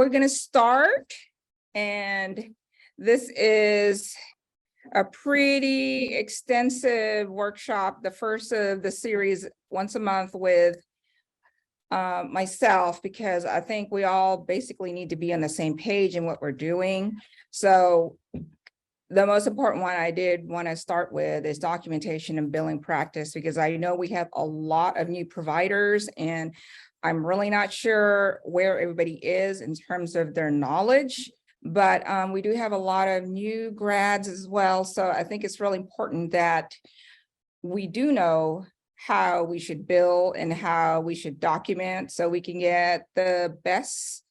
we're going to start, and this is a pretty extensive workshop, the first of the series once a month with myself, because I think we all basically need to be on the same page in what we're doing. So the most important one I did want to start with is documentation and billing practice, because I know we have a lot of new providers and I'm really not sure where everybody is in terms of their knowledge, but we do have a lot of new grads as well. So I think it's really important that we do know how we should bill and how we should document so we can get the best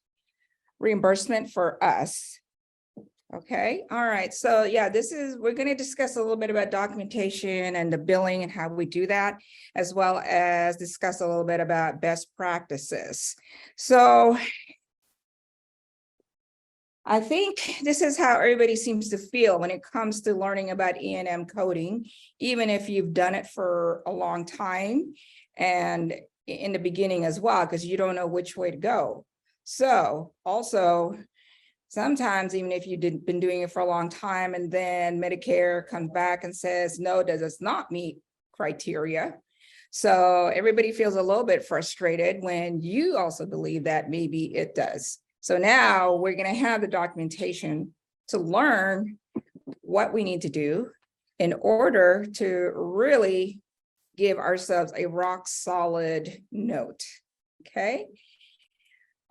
reimbursement for us. Okay, all right. So yeah, we're going to discuss a little bit about documentation and the billing and how we do that, as well as discuss a little bit about best practices. So I think this is how everybody seems to feel when it comes to learning about E&M coding, even if you've done it for a long time and in the beginning as well, because you don't know which way to go. So also, sometimes, even if you've been doing it for a long time and then Medicare comes back and says, no, that does not meet criteria. So everybody feels a little bit frustrated when you also believe that maybe it does. So now we're going to have the documentation to learn what we need to do in order to really give ourselves a rock solid note. Okay.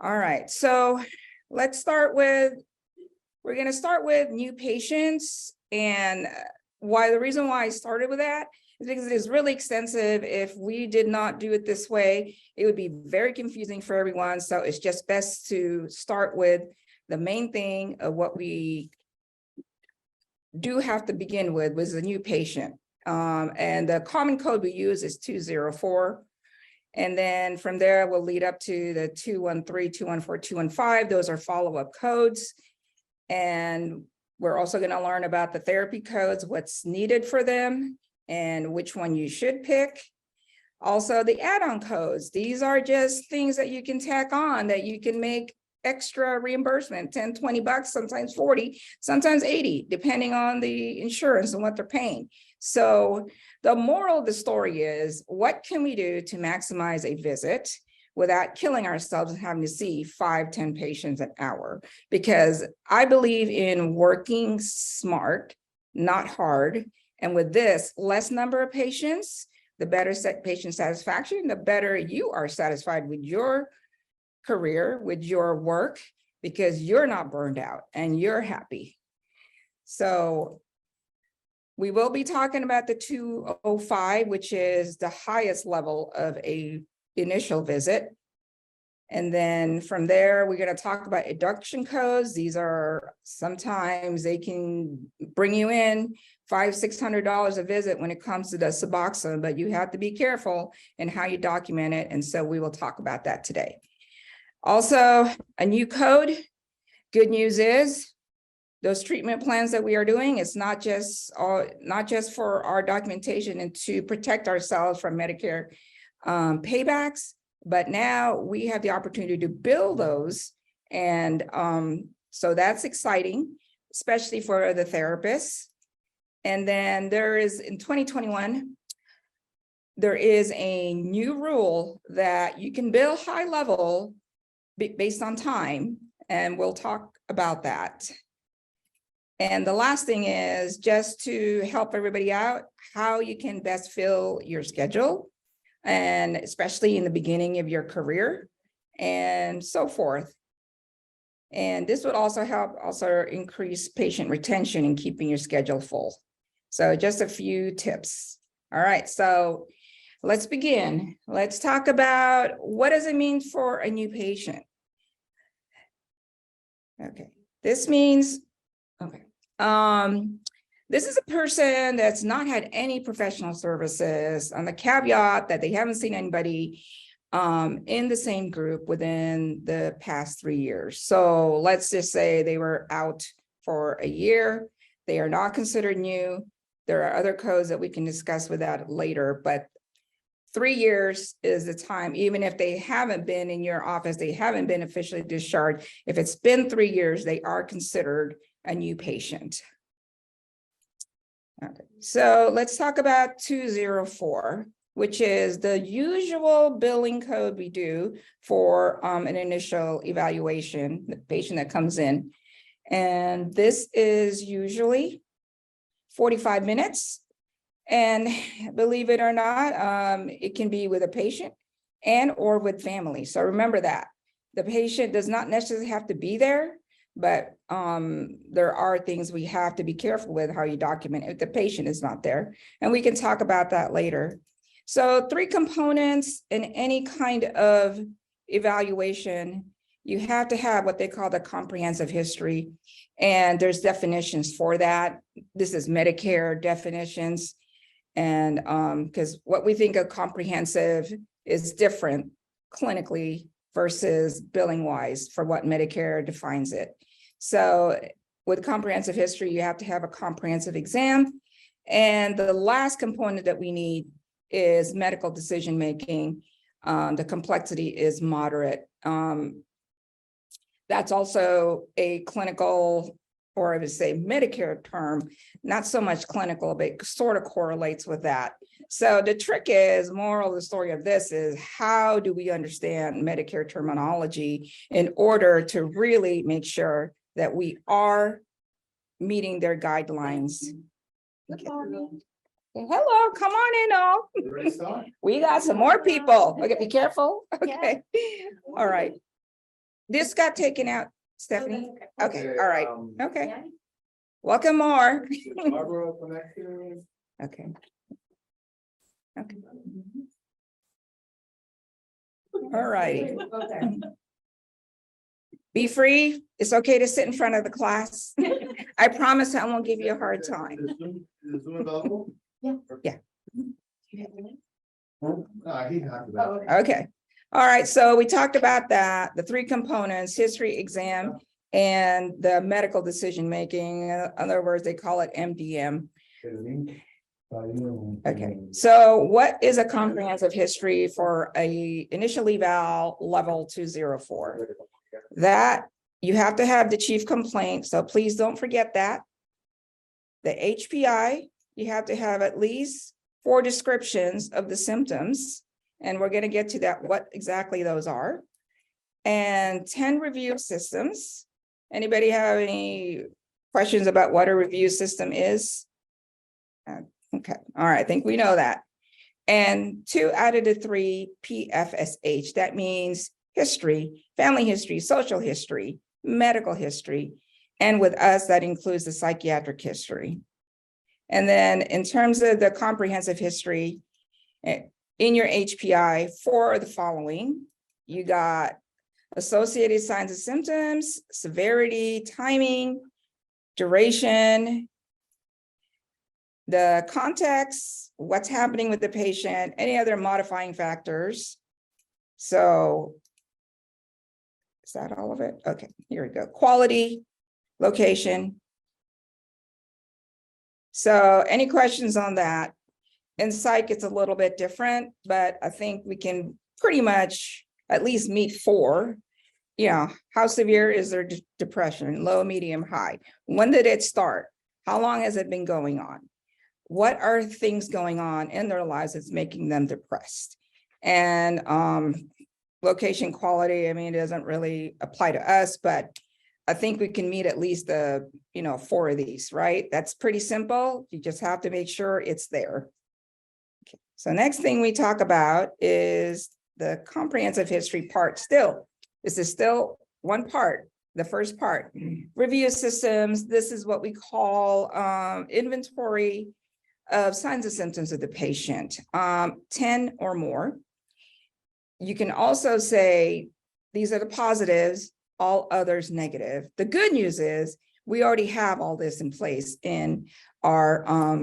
All right. So we're going to start with new patients. And the reason why I started with that is because it is really extensive. If we did not do it this way, it would be very confusing for everyone. So it's just best to start with the main thing of what we do have to begin with was a new patient. And the common code we use is 204. And then from there, we'll lead up to the 213, 214, 215. Those are follow-up codes. And we're also going to learn about the therapy codes, what's needed for them, and which one you should pick. Also, the add-on codes. These are just things that you can tack on that you can make extra reimbursement, 10, 20 bucks, sometimes 40, sometimes 80, depending on the insurance and what they're paying. So the moral of the story is, what can we do to maximize a visit without killing ourselves and having to see 5, 10 patients an hour? Because I believe in working smart, not hard. And with this, less number of patients, the better patient satisfaction, the better you are satisfied with your career, with your work, because you're not burned out and you're happy. So we will be talking about the 205, which is the highest level of a initial visit. And then from there, we're going to talk about induction codes. These are, sometimes they can bring you in $500, $600 a visit when it comes to the Suboxone, but you have to be careful in how you document it. And so we will talk about that today. Also, a new code. Good news is those treatment plans that we are doing, it's not just for our documentation and to protect ourselves from Medicare paybacks, but now we have the opportunity to bill those. And so that's exciting, especially for the therapists. And then there is, in 2021, there is a new rule that you can bill high level based on time, and we'll talk about that. And the last thing is just to help everybody out, how you can best fill your schedule, and especially in the beginning of your career and so forth. And this would also help increase patient retention and keeping your schedule full. So just a few tips. All right, so let's begin. Let's talk about, what does it mean for a new patient? Okay, this means, this is a person that's not had any professional services, on the caveat that they haven't seen anybody in the same group within the past 3 years. So let's just say they were out for a year. They are not considered new. There are other codes that we can discuss with that later, but 3 years is the time, even if they haven't been in your office, they haven't been officially discharged. If it's been 3 years, they are considered a new patient. Okay, so let's talk about 204, which is the usual billing code we do for an initial evaluation, the patient that comes in. And this is usually 45 minutes. And believe it or not, it can be with a patient and or with family. So remember that the patient does not necessarily have to be there, but there are things we have to be careful with how you document if the patient is not there. And we can talk about that later. So 3 components in any kind of evaluation. You have to have what they call the comprehensive history. And there's definitions for that. This is Medicare definitions. And because what we think of comprehensive is different clinically versus billing wise for what Medicare defines it. So with comprehensive history, you have to have a comprehensive exam. And the last component that we need is medical decision making. The complexity is moderate. That's also a clinical, or I would say Medicare term, not so much clinical, but sort of correlates with that. So the trick is, moral of the story of this is, how do we understand Medicare terminology in order to really make sure that we are meeting their guidelines? Okay. Hello, come on in all. We got some more people. Okay, be careful. Okay. All right. This got taken out, Stephanie. Okay, all right. Okay. Welcome more. Okay. Okay. All righty. Be free. It's okay to sit in front of the class. I promise I won't give you a hard time. Is Zoom available? Yeah. Yeah. Okay. All right. So we talked about that, the 3 components: history, exam, and the medical decision making. In other words, they call it MDM. Okay. So what is a comprehensive history for a initial eval level 204? That you have to have the chief complaint. So please don't forget that. The HPI, you have to have at least 4 descriptions of the symptoms. And we're going to get to that, what exactly those are. And 10 review systems. Anybody have any questions about what a review system is? Okay, all right, I think we know that. And 2 out of the 3 PFSH, that means history, family history, social history, medical history. And with us, that includes the psychiatric history. And then in terms of the comprehensive history, in your HPI for the following, you got associated signs and symptoms, severity, timing, duration, the context, what's happening with the patient, any other modifying factors. So is that all of it? Okay, here we go. Quality, location. So any questions on that? In psych, it's a little bit different, but I think we can pretty much at least meet 4. Yeah, how severe is their depression? Low, medium, high? When did it start? How long has it been going on? What are things going on in their lives that's making them depressed? And location, quality, I mean, it doesn't really apply to us, but I think we can meet at least 4 of these, right? That's pretty simple. You just have to make sure it's there. Okay. So next thing we talk about is the comprehensive history part. Still, this is still one part, the first part. Review systems, this is what we call inventory of signs and symptoms of the patient, 10 or more. You can also say, these are the positives, all others negative. The good news is we already have all this in place in our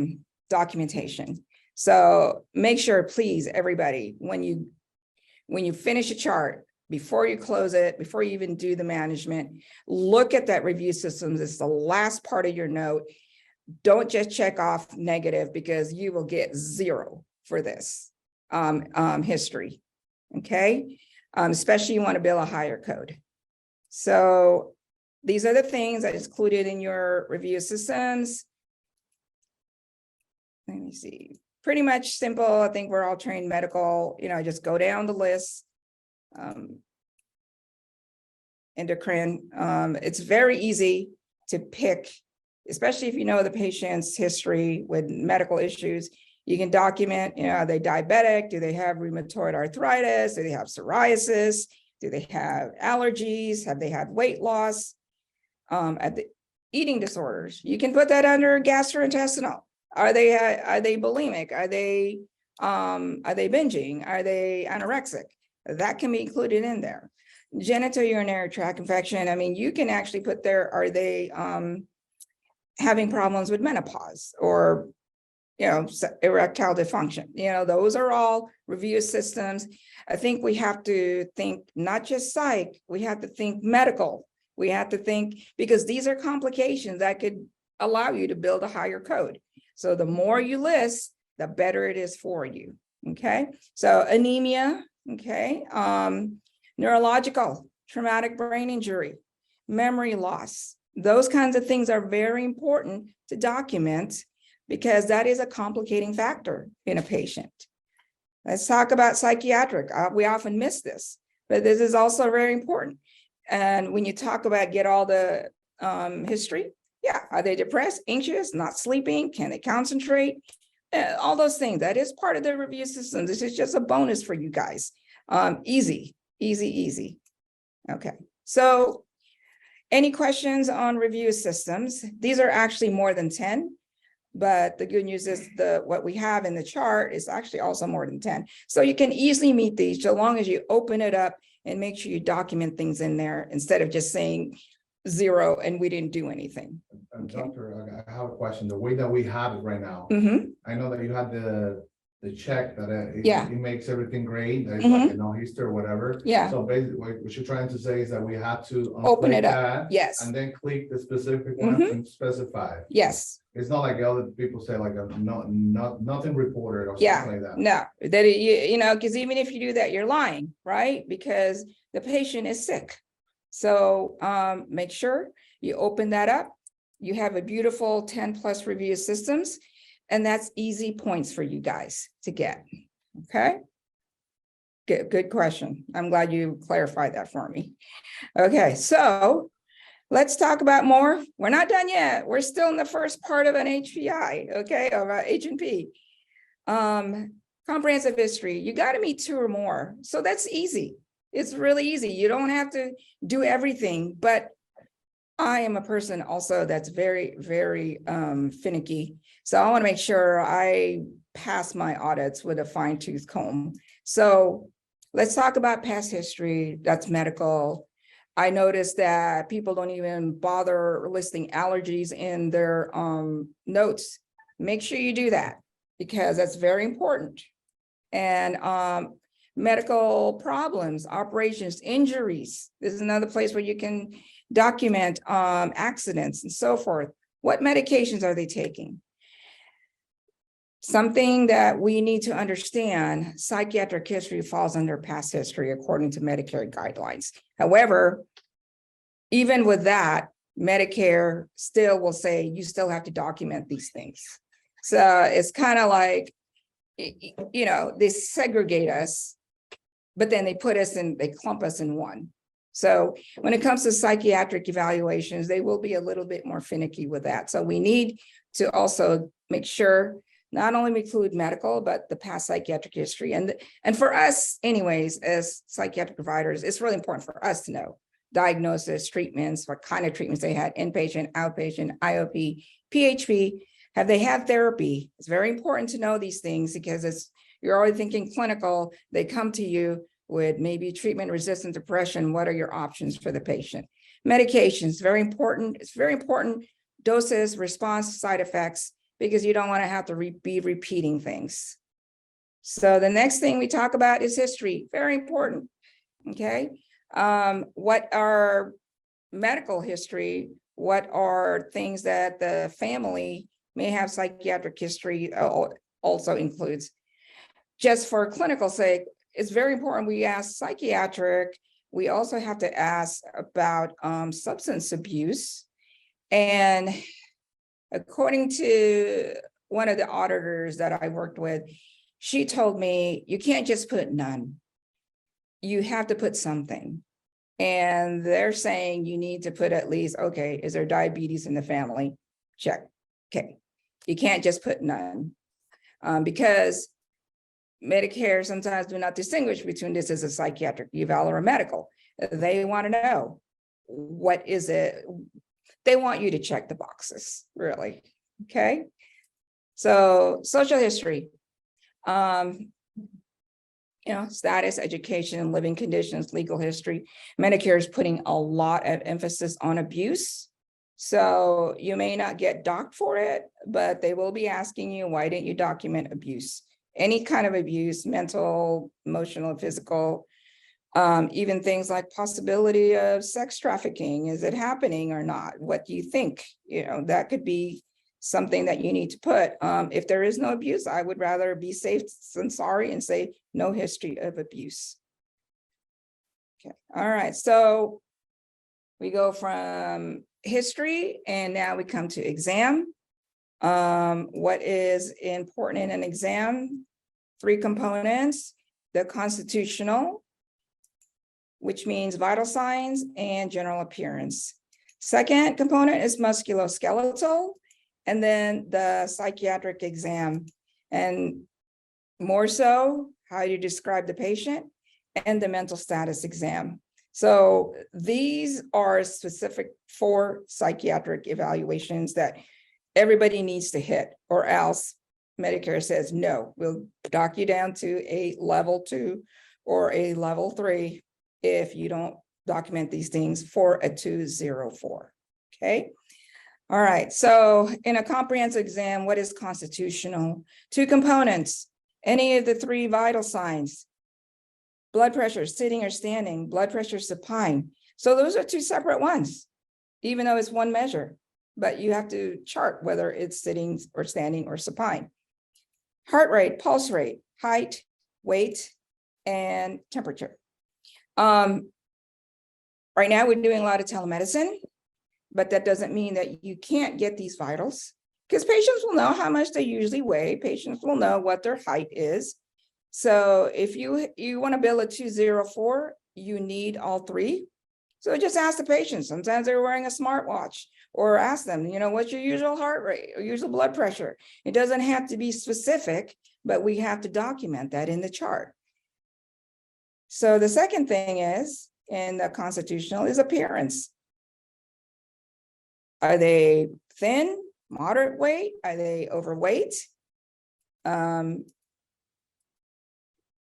documentation. So make sure, please, everybody, when you finish a chart, before you close it, before you even do the management, look at that review systems. It's the last part of your note. Don't just check off negative, because you will get 0 for this. history. Okay, especially you want to build a higher code. So these are the things that is included in your review systems. Let me see. Pretty much simple. I think we're all trained medical, just go down the list. Endocrine, it's very easy to pick, especially if you know the patient's history with medical issues. You can document, are they diabetic? Do they have rheumatoid arthritis? Do they have psoriasis? Do they have allergies? Have they had weight loss? At the eating disorders, you can put that under gastrointestinal. Are they bulimic? Are they binging? Are they anorexic? That can be included in there. Genitourinary tract infection. I mean, you can actually put there, are they having problems with menopause or, erectile dysfunction? Those are all review systems. I think we have to think not just psych, we have to think medical. We have to think, because these are complications that could allow you to build a higher code. So the more you list, the better it is for you. Okay. So anemia. Okay. Neurological, traumatic brain injury, memory loss. Those kinds of things are very important to document because that is a complicating factor in a patient. Let's talk about psychiatric. We often miss this, but this is also very important. And when you talk about get all the history, yeah, are they depressed, anxious, not sleeping? Can they concentrate? All those things. That is part of the review system. This is just a bonus for you guys. Easy. Okay. So any questions on review systems? These are actually more than 10, but the good news is what we have in the chart is actually also more than 10. So you can easily meet these so long as you open it up and make sure you document things in there instead of just saying 0 and we didn't do anything. Okay. Doctor, I have a question. The way that we have it right now, I know that you had the check that it makes everything great. There's like no history or whatever. Yeah. So basically, what you're trying to say is that we have to Open it up. that, yes. and then click the specific one and specify. Yes. It's not like other people say like nothing reported or Yeah. something like that. No, because even if you do that, you're lying, right? Because the patient is sick. So make sure you open that up. You have a beautiful 10 plus review systems, and that's easy points for you guys to get. Okay. Good question. I'm glad you clarified that for me. Okay, so let's talk about more. We're not done yet. We're still in the first part of an HPI, okay, of H&P. Comprehensive history, you got to meet 2 or more. So that's easy. It's really easy. You don't have to do everything, but I am a person also that's very, very finicky. So I want to make sure I pass my audits with a fine-tooth comb. So let's talk about past history. That's medical. I noticed that people don't even bother listing allergies in their notes. Make sure you do that because that's very important. And medical problems, operations, injuries. This is another place where you can document accidents and so forth. What medications are they taking? Something that we need to understand, psychiatric history falls under past history according to Medicare guidelines. However, even with that, Medicare still will say you still have to document these things. So it's kind of like, they segregate us, but then they clump us in one. So when it comes to psychiatric evaluations, they will be a little bit more finicky with that. So we need to also make sure not only include medical, but the past psychiatric history. And for us anyways, as psychiatric providers, it's really important for us to know diagnosis, treatments, what kind of treatments they had, inpatient, outpatient, IOP, PHP, have they had therapy? It's very important to know these things because you're always thinking clinical, they come to you with maybe treatment-resistant depression. What are your options for the patient? Medications, very important. It's very important. Doses, response, side effects, because you don't want to have to be repeating things. So the next thing we talk about is history. Very important. Okay. What are medical history? What are things that the family may have psychiatric history also includes? just for clinical sake, it's very important we ask psychiatric. We also have to ask about substance abuse. And according to one of the auditors that I worked with, she told me, you can't just put none. You have to put something. And they're saying you need to put at least, okay, is there diabetes in the family? Check. Okay. You can't just put none. Because Medicare sometimes do not distinguish between this as a psychiatric eval or a medical. They want to know, what is it? They want you to check the boxes, really. Okay. So social history, status, education, living conditions, legal history. Medicare is putting a lot of emphasis on abuse. So you may not get docked for it, but they will be asking you, why didn't you document abuse? Any kind of abuse, mental, emotional, physical, even things like possibility of sex trafficking. Is it happening or not? What do you think? That could be something that you need to put. If there is no abuse, I would rather be safe than sorry and say no history of abuse. Okay, all right, so we go from history and now we come to exam. What is important in an exam? 3 components: the constitutional, which means vital signs and general appearance. Second component is musculoskeletal, and then the psychiatric exam, and more so, how you describe the patient, and the mental status exam. So these are specific for psychiatric evaluations that everybody needs to hit, or else Medicare says, no, we'll dock you down to a level 2 or a level 3 if you don't document these things for a 204. Okay. All right. So in a comprehensive exam, what is constitutional? 2 components: any of the 3 vital signs, blood pressure, sitting or standing, blood pressure supine. So those are 2 separate ones, even though it's one measure, but you have to chart whether it's sitting or standing or supine. Heart rate, pulse rate, height, weight, and temperature. Right now we're doing a lot of telemedicine, but that doesn't mean that you can't get these vitals, because patients will know how much they usually weigh. Patients will know what their height is. So if you want to bill a 204, you need all 3. So just ask the patient. Sometimes they're wearing a smartwatch, or ask them, what's your usual heart rate or usual blood pressure? It doesn't have to be specific, but we have to document that in the chart. So the second thing is, in the constitutional, is appearance. Are they thin, moderate weight? Are they overweight?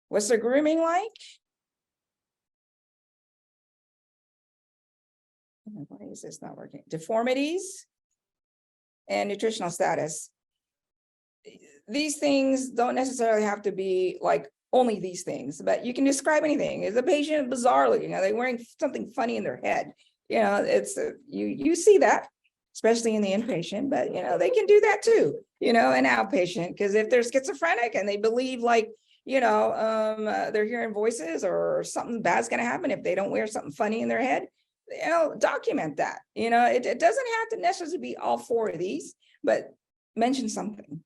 What's their grooming like? Why is this not working? Deformities and nutritional status. These things don't necessarily have to be like only these things, but you can describe anything. Is a patient bizarre looking? Are they wearing something funny in their head? It's you see that, especially in the inpatient, but they can do that too, in outpatient, because if they're schizophrenic and they believe they're hearing voices or something bad's going to happen if they don't wear something funny in their head, document that. It doesn't have to necessarily be all 4 of these, but mention something.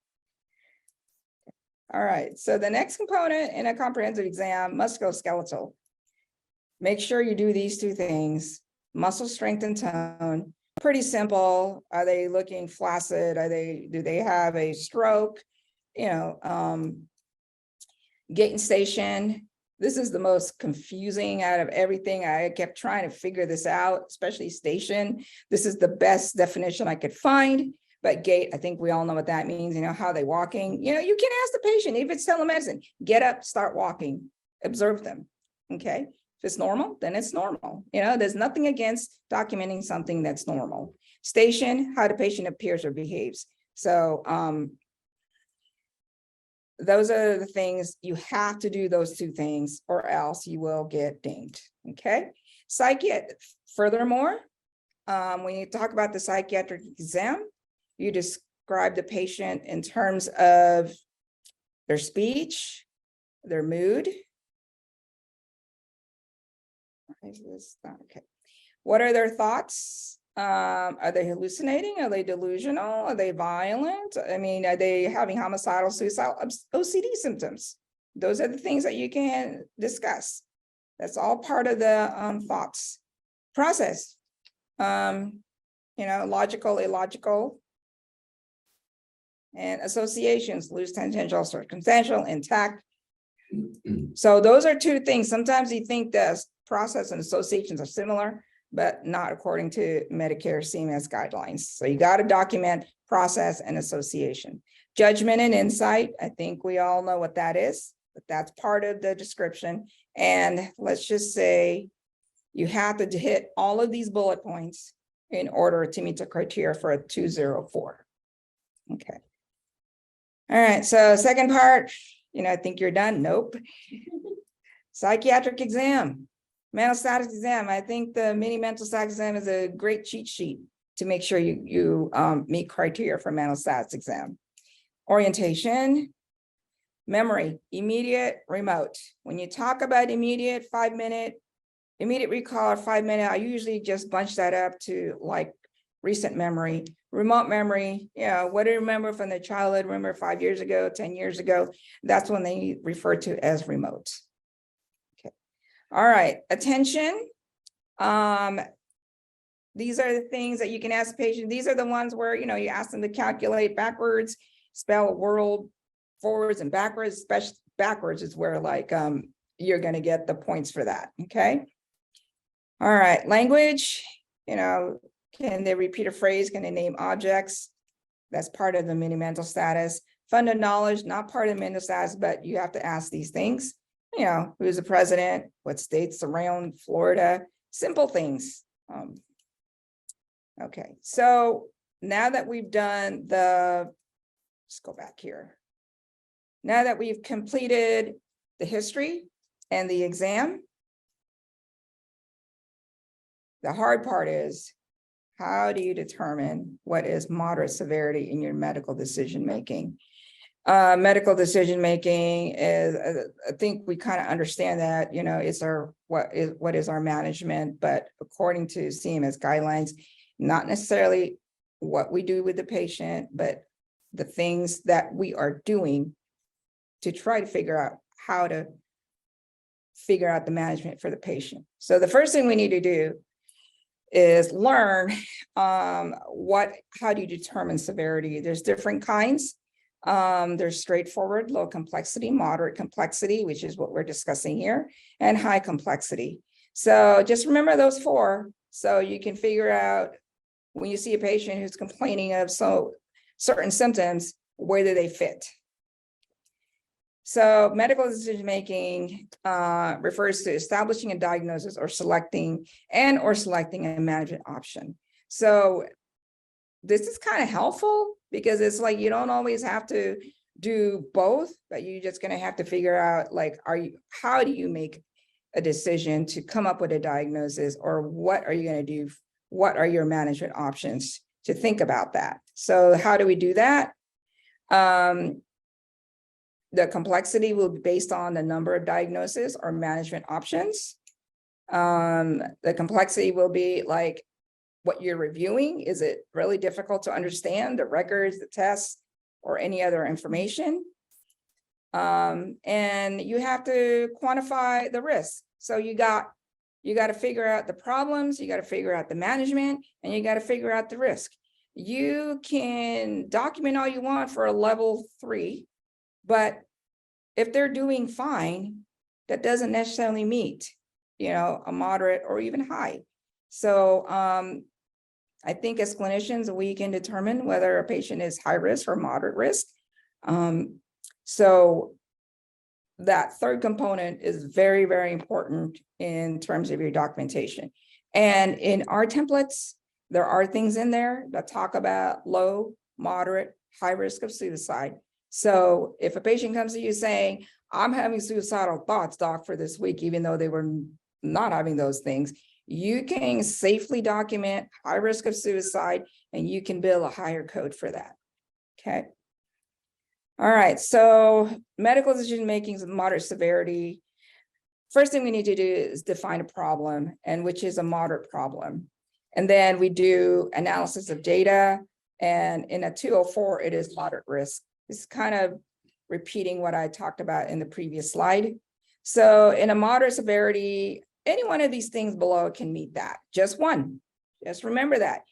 All right, so the next component in a comprehensive exam, musculoskeletal. Make sure you do these 2 things: muscle strength and tone. Pretty simple. Are they looking flaccid? Do they have a stroke? Gait and station. This is the most confusing out of everything. I kept trying to figure this out, especially station. This is the best definition I could find. But gait, I think we all know what that means. How they walking. You can ask the patient, if it's telemedicine, get up, start walking, observe them. Okay. If it's normal, then it's normal. There's nothing against documenting something that's normal. Station, how the patient appears or behaves. So those are the things. You have to do those 2 things, or else you will get dinged. Okay. Furthermore, when you talk about the psychiatric exam, you describe the patient in terms of their speech, their mood. Okay. What are their thoughts? Are they hallucinating? Are they delusional? Are they violent? I mean, are they having homicidal, suicidal, OCD symptoms? Those are the things that you can discuss. That's all part of the thoughts process. Logical, illogical, and associations, loose, tangential, circumstantial, intact. So those are two things. Sometimes you think the process and associations are similar, but not according to Medicare CMS guidelines. So you got to document process and association. Judgment and insight, I think we all know what that is, but that's part of the description. And let's just say you have to hit all of these bullet points in order to meet the criteria for a 204. Okay. All right, so second part, I think you're done. Nope. Psychiatric exam, mental status exam. I think the mini mental status exam is a great cheat sheet to make sure you meet criteria for mental status exam. Orientation, memory, immediate, remote. When you talk about immediate, 5-minute, immediate recall or 5-minute, I usually just bunch that up to like recent memory. Remote memory, what do you remember from the childhood? Remember 5 years ago, 10 years ago? That's when they refer to as remote. Okay. All right, attention. These are the things that you can ask the patient. These are the ones where, you ask them to calculate backwards, spell a word forwards and backwards, especially backwards is where you're going to get the points for that. Okay. All right, language, can they repeat a phrase? Can they name objects? That's part of the mini mental status. Funded knowledge, not part of the mental status, but you have to ask these things. Who's the president? What states around Florida? Simple things. Okay, so now that we've done let's go back here. Now that we've completed the history and the exam, the hard part is, how do you determine what is moderate severity in your medical decision-making? Medical decision-making is, I think we kind of understand that, it's what is our management, but according to CMS guidelines, not necessarily what we do with the patient, but the things that we are doing to try to figure out how to figure out the management for the patient. So the first thing we need to do is learn how do you determine severity? There's different kinds. There's straightforward, low complexity, moderate complexity, which is what we're discussing here, and high complexity. So just remember those four so you can figure out when you see a patient who's complaining of certain symptoms, where do they fit? So medical decision-making refers to establishing a diagnosis or selecting a management option. So this is kind of helpful because it's like you don't always have to do both, but you're just going to have to figure out how do you make a decision to come up with a diagnosis, or what are you going to do? What are your management options to think about that? So how do we do that? The complexity will be based on the number of diagnoses or management options. The complexity will be like what you're reviewing. Is it really difficult to understand the records, the tests, or any other information? And you have to quantify the risk. So you got to figure out the problems, you got to figure out the management, and you got to figure out the risk. You can document all you want for a level 3, but if they're doing fine, that doesn't necessarily meet, a moderate or even high. So I think as clinicians, we can determine whether a patient is high risk or moderate risk. So that third component is very, very important in terms of your documentation. And in our templates, there are things in there that talk about low, moderate, high risk of suicide. So if a patient comes to you saying, I'm having suicidal thoughts, doc, for this week, even though they were not having those things, you can safely document high risk of suicide, and you can bill a higher code for that. Okay. All right, so medical decision making is moderate severity. First thing we need to do is define a problem, and which is a moderate problem. And then we do analysis of data. And in a 204, it is moderate risk. It's kind of repeating what I talked about in the previous slide. So in a moderate severity, any one of these things below can meet that. Just one. Just remember that.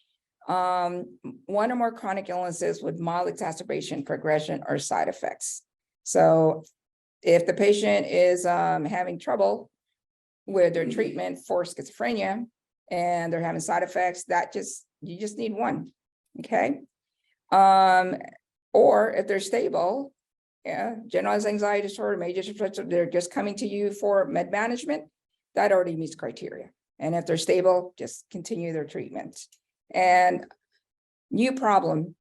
One or more chronic illnesses with mild exacerbation, progression, or side effects. So if the patient is having trouble with their treatment for schizophrenia and they're having side effects, you just need one, okay? Or if they're stable, yeah, generalized anxiety disorder, major depression, they're just coming to you for med management, that already meets criteria. And if they're stable, just continue their treatment. And new problem,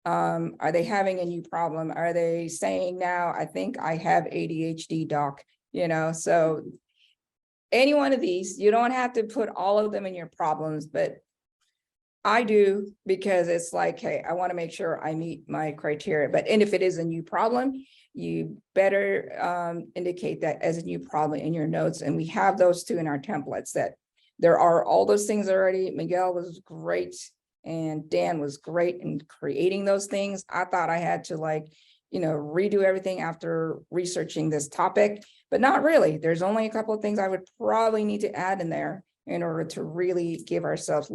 are they having a new problem? Are they saying now, I think I have ADHD, doc, so any one of these, you don't have to put all of them in your problems, but I do, because it's like, hey, I want to make sure I meet my criteria. And if it is a new problem, you better indicate that as a new problem in your notes. And we have those two in our templates, that there are all those things already. Miguel was great. And Dan was great in creating those things. I thought I had to redo everything after researching this topic, but not really. There's only a couple of things I would probably need to add in there in order to really give ourselves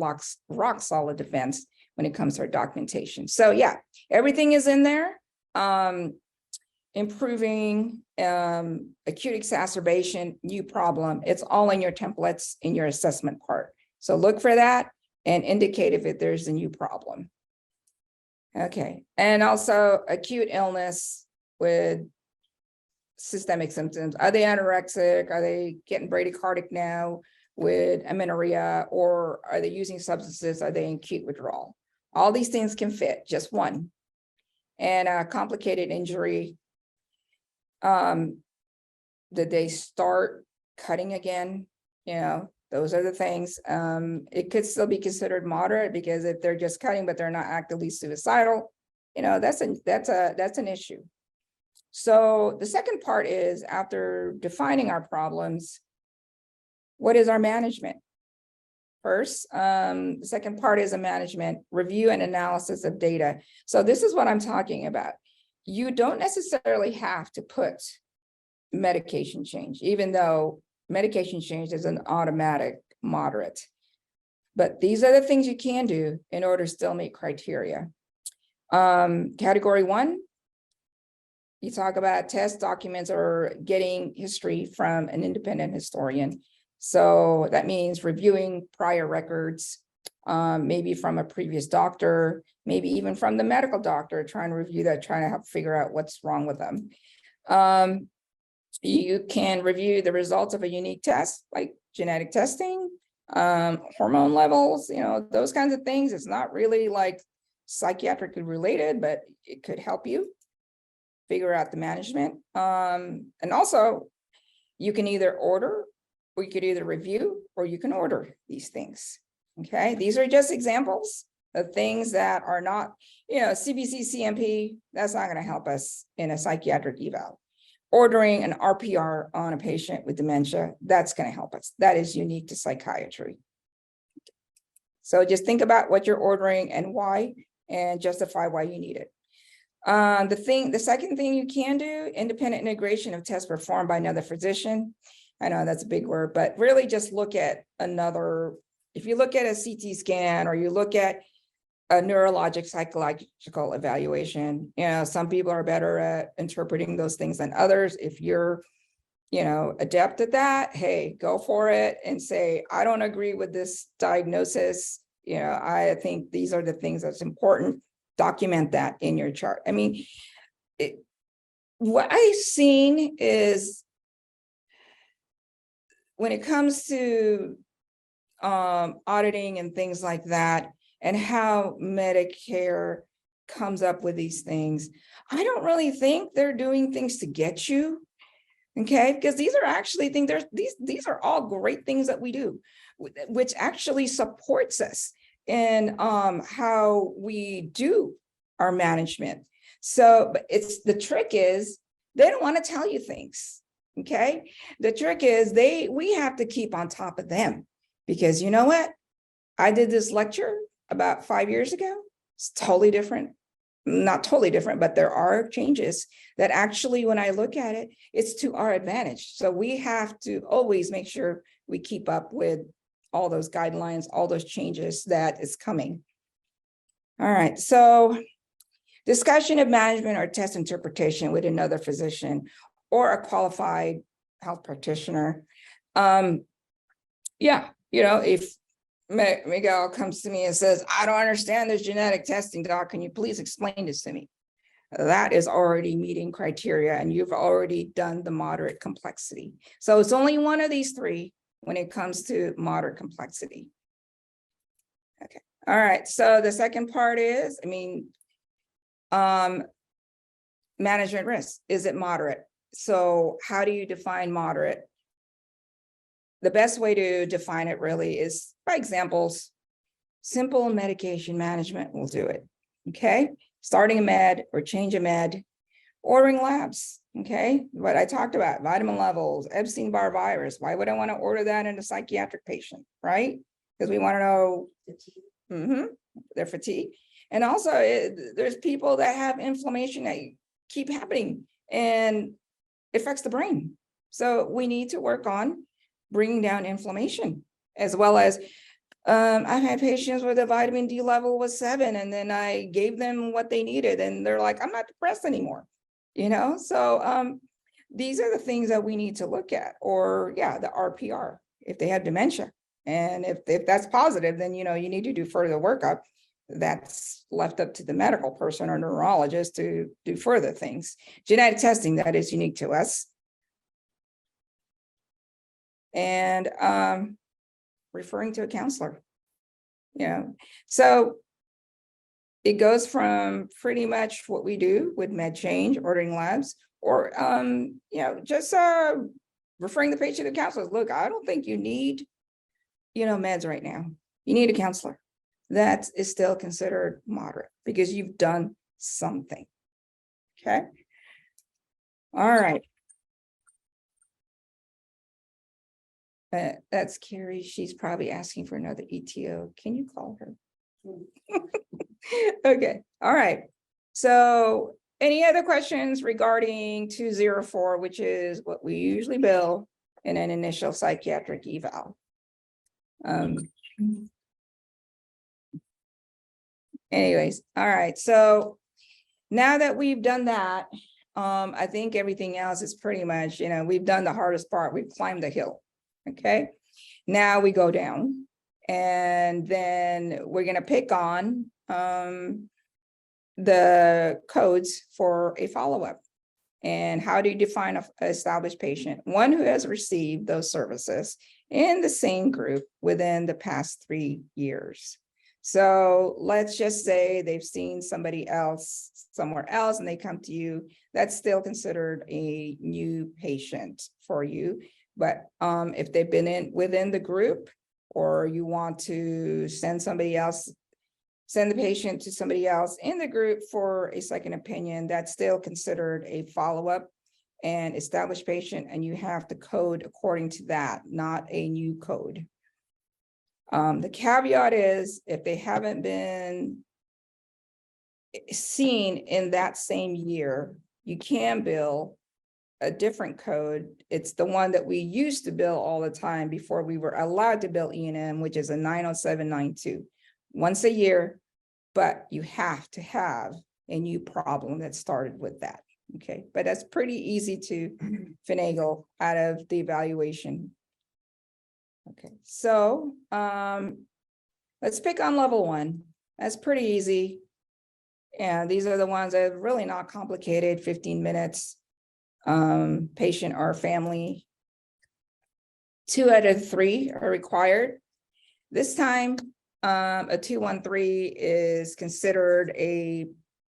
rock solid defense when it comes to our documentation. So yeah, everything is in there. Improving acute exacerbation, new problem. It's all in your templates in your assessment part. So look for that and indicate if there's a new problem. Okay, and also acute illness with systemic symptoms. Are they anorexic? Are they getting bradycardic now with amenorrhea, or are they using substances? Are they in acute withdrawal? All these things can fit, just one. And a complicated injury. Did they start cutting again? Those are the things. It could still be considered moderate, because if they're just cutting but they're not actively suicidal, that's an issue. So the second part is, after defining our problems, what is our management? First, the second part is a management review and analysis of data. So this is what I'm talking about. You don't necessarily have to put medication change, even though medication change is an automatic moderate. But these are the things you can do in order to still meet criteria. Category 1, you talk about test documents or getting history from an independent historian. So that means reviewing prior records, maybe from a previous doctor, maybe even from the medical doctor, trying to review that, trying to help figure out what's wrong with them. You can review the results of a unique test, like genetic testing, hormone levels, those kinds of things. It's not really like psychiatrically related, but it could help you figure out the management. And also, you can either order, or you could either review, or you can order these things. Okay, these are just examples of things that are not, CBC, CMP, that's not going to help us in a psychiatric eval. Ordering an RPR on a patient with dementia, that's going to help us. That is unique to psychiatry. So just think about what you're ordering and why, and justify why you need it. The second thing you can do, independent integration of tests performed by another physician. I know that's a big word, but really just look at if you look at a CT scan, or you look at a neurologic psychological evaluation, some people are better at interpreting those things than others. If you're, adept at that, hey, go for it and say, I don't agree with this diagnosis. I think these are the things that's important. Document that in your chart. I mean, what I've seen is, when it comes to auditing and things like that, and how Medicare comes up with these things, I don't really think they're doing things to get you, okay? Because these are actually things, these are all great things that we do, which actually supports us in how we do our management. So, but the trick is they don't want to tell you things. Okay. The trick is we have to keep on top of them, because you know what? I did this lecture about 5 years ago. It's totally different. Not totally different, but there are changes that actually, when I look at it, it's to our advantage. So we have to always make sure we keep up with all those guidelines, all those changes that is coming. All right, so discussion of management or test interpretation with another physician or a qualified health practitioner. Yeah, if Miguel comes to me and says, I don't understand this genetic testing, doc, can you please explain this to me? That is already meeting criteria, and you've already done the moderate complexity. So it's only one of these three when it comes to moderate complexity. Okay, all right, so the second part is, management risk, is it moderate? So how do you define moderate? The best way to define it really is by examples. Simple medication management will do it, okay? Starting a med or change a med, ordering labs, okay? What I talked about, vitamin levels, Epstein-Barr virus. Why would I want to order that in a psychiatric patient, right? Because we want to know their fatigue. And also there's people that have inflammation that keep happening and affects the brain. So we need to work on bringing down inflammation, as well as I've had patients where the vitamin D level was 7, and then I gave them what they needed, and they're like, I'm not depressed anymore, So these are the things that we need to look at, or the RPR, if they have dementia. And if that's positive, then, you need to do further workup. That's left up to the medical person or neurologist to do further things. Genetic testing, that is unique to us. And referring to a counselor. So it goes from pretty much what we do with med change, ordering labs, or just referring the patient to counselors. Look, I don't think you need meds right now. You need a counselor. That is still considered moderate because you've done something. Okay. All right. That's Carrie. She's probably asking for another ETO. Can you call her? Okay. All right. So any other questions regarding 204, which is what we usually bill in an initial psychiatric eval? Anyways, all right. So now that we've done that, I think everything else is pretty much, we've done the hardest part. We've climbed the hill. Okay, now we go down, and then we're going to pick on the codes for a follow-up. And how do you define an established patient? One who has received those services in the same group within the past 3 years. So let's just say they've seen somebody else somewhere else and they come to you. That's still considered a new patient for you. But if they've been within the group, or you want to send the patient to somebody else in the group for a second opinion, that's still considered a follow-up and established patient, and you have to code according to that, not a new code. The caveat is if they haven't been seen in that same year, you can bill a different code. It's the one that we used to bill all the time before we were allowed to bill E&M, which is a 90792, once a year, but you have to have a new problem that started with that. Okay, but that's pretty easy to finagle out of the evaluation. Okay, so let's pick on level 1. That's pretty easy. And these are the ones that are really not complicated, 15 minutes. Patient or family. 2 out of 3 are required. This time, a 213 is considered a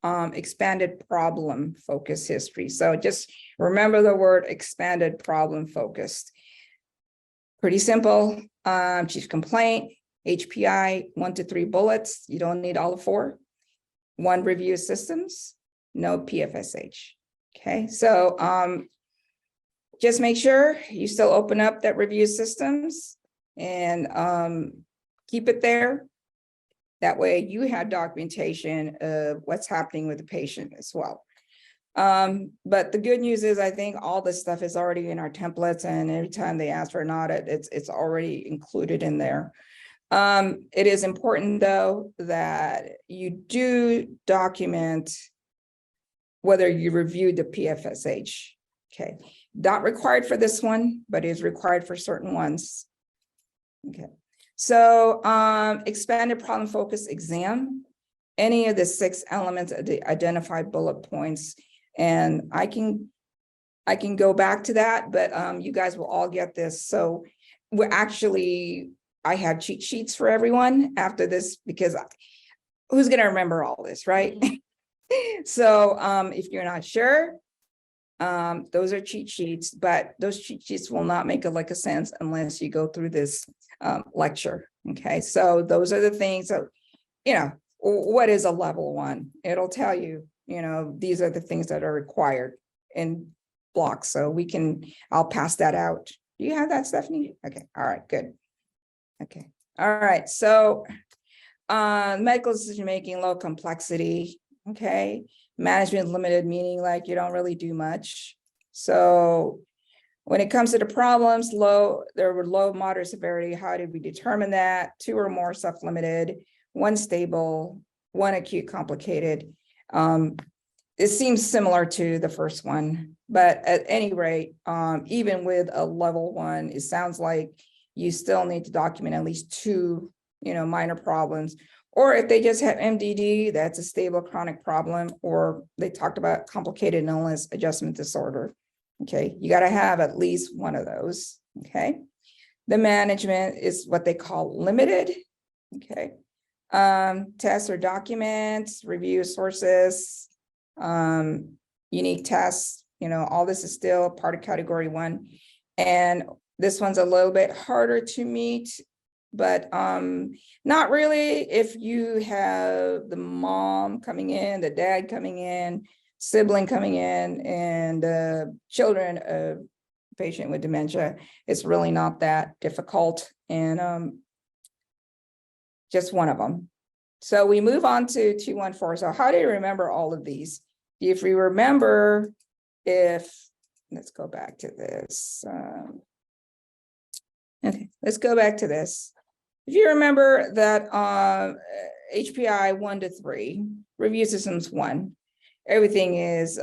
expanded problem focused history. So just remember the word expanded problem focused. Pretty simple. Chief complaint, HPI, 1 to 3 bullets. You don't need all 4. 1 review of systems, no PFSH. Okay, so just make sure you still open up that review systems and keep it there. That way you have documentation of what's happening with the patient as well. But the good news is I think all this stuff is already in our templates, and every time they ask for an audit, it's already included in there. It is important though that you do document whether you reviewed the PFSH. Okay, not required for this one, but is required for certain ones. Okay, so expanded problem focus exam, any of the 6 elements of the identified bullet points, and I can go back to that, but you guys will all get this. So we're actually, I have cheat sheets for everyone after this, because who's going to remember all this, right? So if you're not sure, those are cheat sheets, but those cheat sheets will not make a lick of sense unless you go through this lecture. Okay, so those are the things that, you know, what is a level 1? It'll tell you, you know, these are the things that are required in blocks. So I'll pass that out. Do you have that, Stephanie? Okay, all right, good. Okay, all right, so medical decision-making, low complexity. Okay, management limited, meaning like you don't really do much. So when it comes to the problems, there were low, moderate severity. How did we determine that? 2 or more self-limited, 1 stable, 1 acute complicated. It seems similar to the first one, but at any rate, even with a level 1, it sounds like you still need to document at least 2, you know, minor problems. Or if they just have MDD, that's a stable chronic problem, or they talked about complicated illness adjustment disorder. Okay, you got to have at least 1 of those. Okay, the management is what they call limited. Okay, tests or documents, review sources, unique tests, you know, all this is still part of category 1. And this one's a little bit harder to meet, but not really if you have the mom coming in, the dad coming in, sibling coming in, and children of patient with dementia. It's really not that difficult, and just 1 of them. So we move on to 214. So how do you remember all of these? If you remember, let's go back to this. Okay, let's go back to this. If you remember that HPI 1 to 3, review systems 1, everything is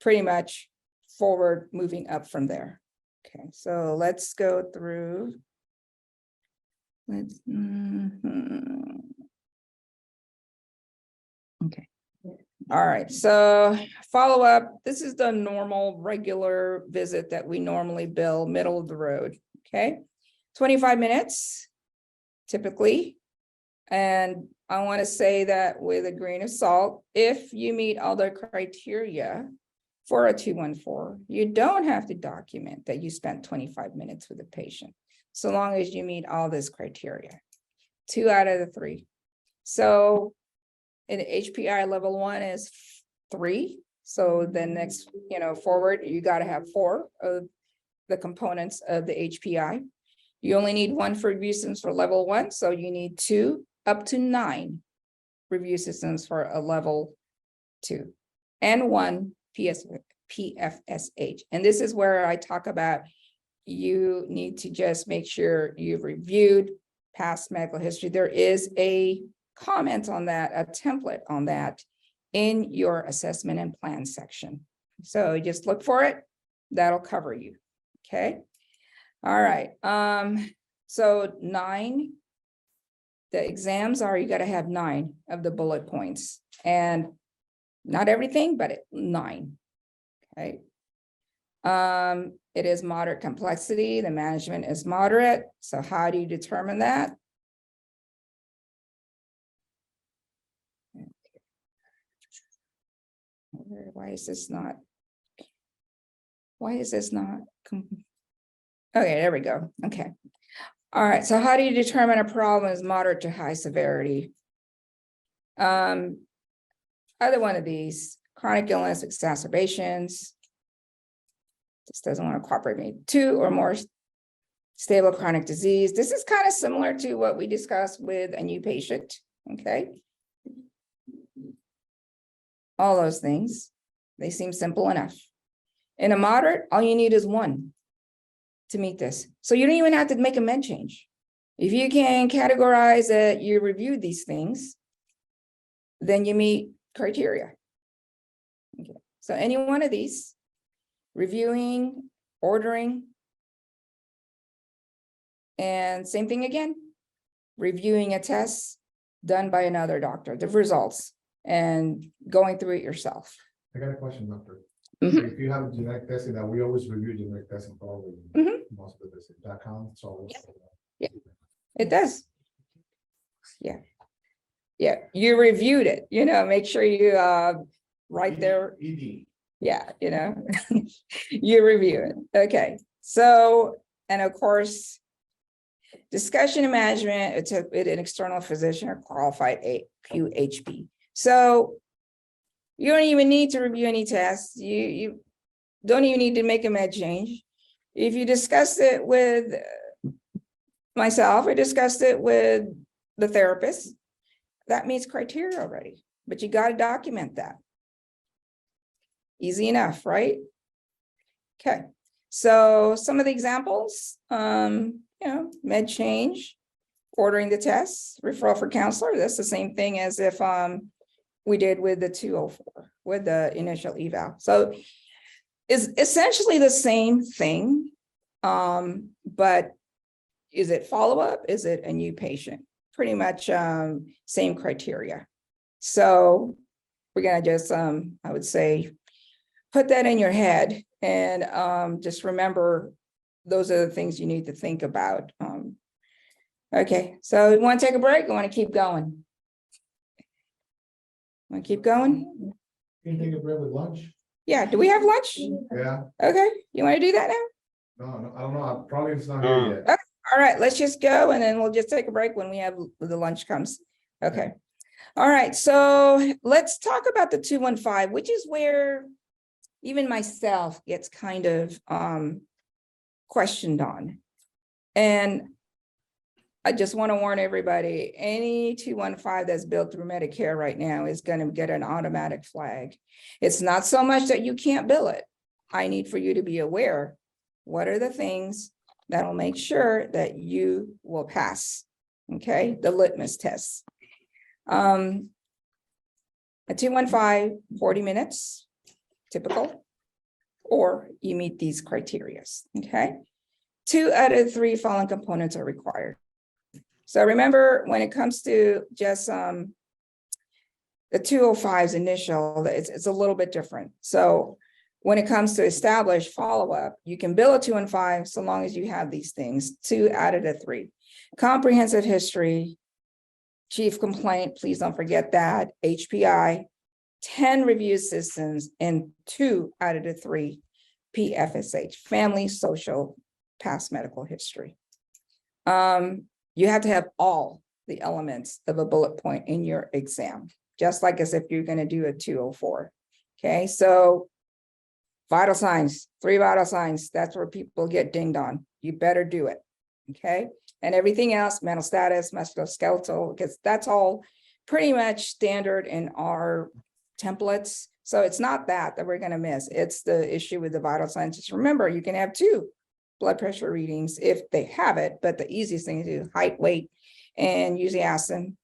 pretty much forward moving up from there. Okay, so let's go through. Okay. All right, so follow up. This is the normal regular visit that we normally bill, middle of the road. Okay, 25 minutes typically. And I want to say that with a grain of salt, if you meet all the criteria for a 214, you don't have to document that you spent 25 minutes with a patient, so long as you meet all this criteria. 2 out of the 3. So in HPI level 1 is 3. So the next, you know, forward, you got to have 4 of the components of the HPI. You only need 1 for review systems for level 1. So you need 2 up to 9 review systems for a level 2 and 1 PFSH. And this is where I talk about you need to just make sure you've reviewed past medical history. There is a comment on that, a template on that in your assessment and plan section. So just look for it. That'll cover you. Okay. All right. So 9, the exams are, you got to have 9 of the bullet points, and not everything, but 9. Okay. It is moderate complexity. The management is moderate. So how do you determine that? Why is this not? Okay, there we go. Okay. All right. So how do you determine a problem is moderate to high severity? I Other one of these, chronic illness exacerbations. This doesn't want to cooperate with me. 2 or more stable chronic disease. This is kind of similar to what we discussed with a new patient, okay? All those things, they seem simple enough. In a moderate, all you need is 1 to meet this. So you don't even have to make a med change. If you can categorize that you reviewed these things, then you meet criteria. Okay. So any one of these, reviewing, ordering, and same thing again, reviewing a test done by another doctor, the results, and going through it yourself. I got a question, doctor. Mhm. If you have genetic testing, that we always review genetic testing probably most of the visit, that counts, so. Yeah. It does. Yeah. Yeah, you reviewed it, make sure you right there. ED. Yeah, you review it. Okay. So, and of course, discussion and management with an external physician or qualified QHB. So you don't even need to review any tests. You don't even need to make a med change. If you discussed it with myself or discussed it with the therapist, that meets criteria already, but you got to document that. Easy enough, right? Okay. So some of the examples, med change, ordering the tests, referral for counselor. That's the same thing as if we did with the 204, with the initial eval. So it's essentially the same thing, but is it follow-up? Is it a new patient? Pretty much same criteria. So we're gonna just, I would say, put that in your head and just remember those are the things you need to think about. Okay, so you want to take a break? I want to keep going. Want to keep going? Can you take a break with lunch? Yeah, do we have lunch? Yeah. Okay, you want to do that now? No, I don't know. Probably it's not here yet. Okay. All right, let's just go and then we'll just take a break when we have the lunch comes. Okay. All right, so let's talk about the 215, which is where even myself gets kind of questioned on. And I just want to warn everybody, any 215 that's built through Medicare right now is going to get an automatic flag. It's not so much that you can't bill it. I need for you to be aware, what are the things that'll make sure that you will pass, okay? The litmus test. A 215, 40 minutes, typical, or you meet these criteria, okay? 2 out of 3 following components are required. So remember, when it comes to just the 205's initial, it's a little bit different. So when it comes to established follow-up, you can bill a 215 so long as you have these things, 2 out of the 3. Comprehensive history, chief complaint, please don't forget that, HPI, 10 review systems, and 2 out of the 3 PFSH, family, social, past medical history. You have to have all the elements of a bullet point in your exam, just like as if you're going to do a 204. Okay, so vital signs, 3 vital signs, that's where people get dinged on. You better do it. Okay, and everything else, mental status, musculoskeletal, because that's all pretty much standard in our templates. So it's not that we're going to miss. It's the issue with the vital signs. Just remember, you can have 2 blood pressure readings if they have it, but the easiest thing to do, height, weight, and usually ask them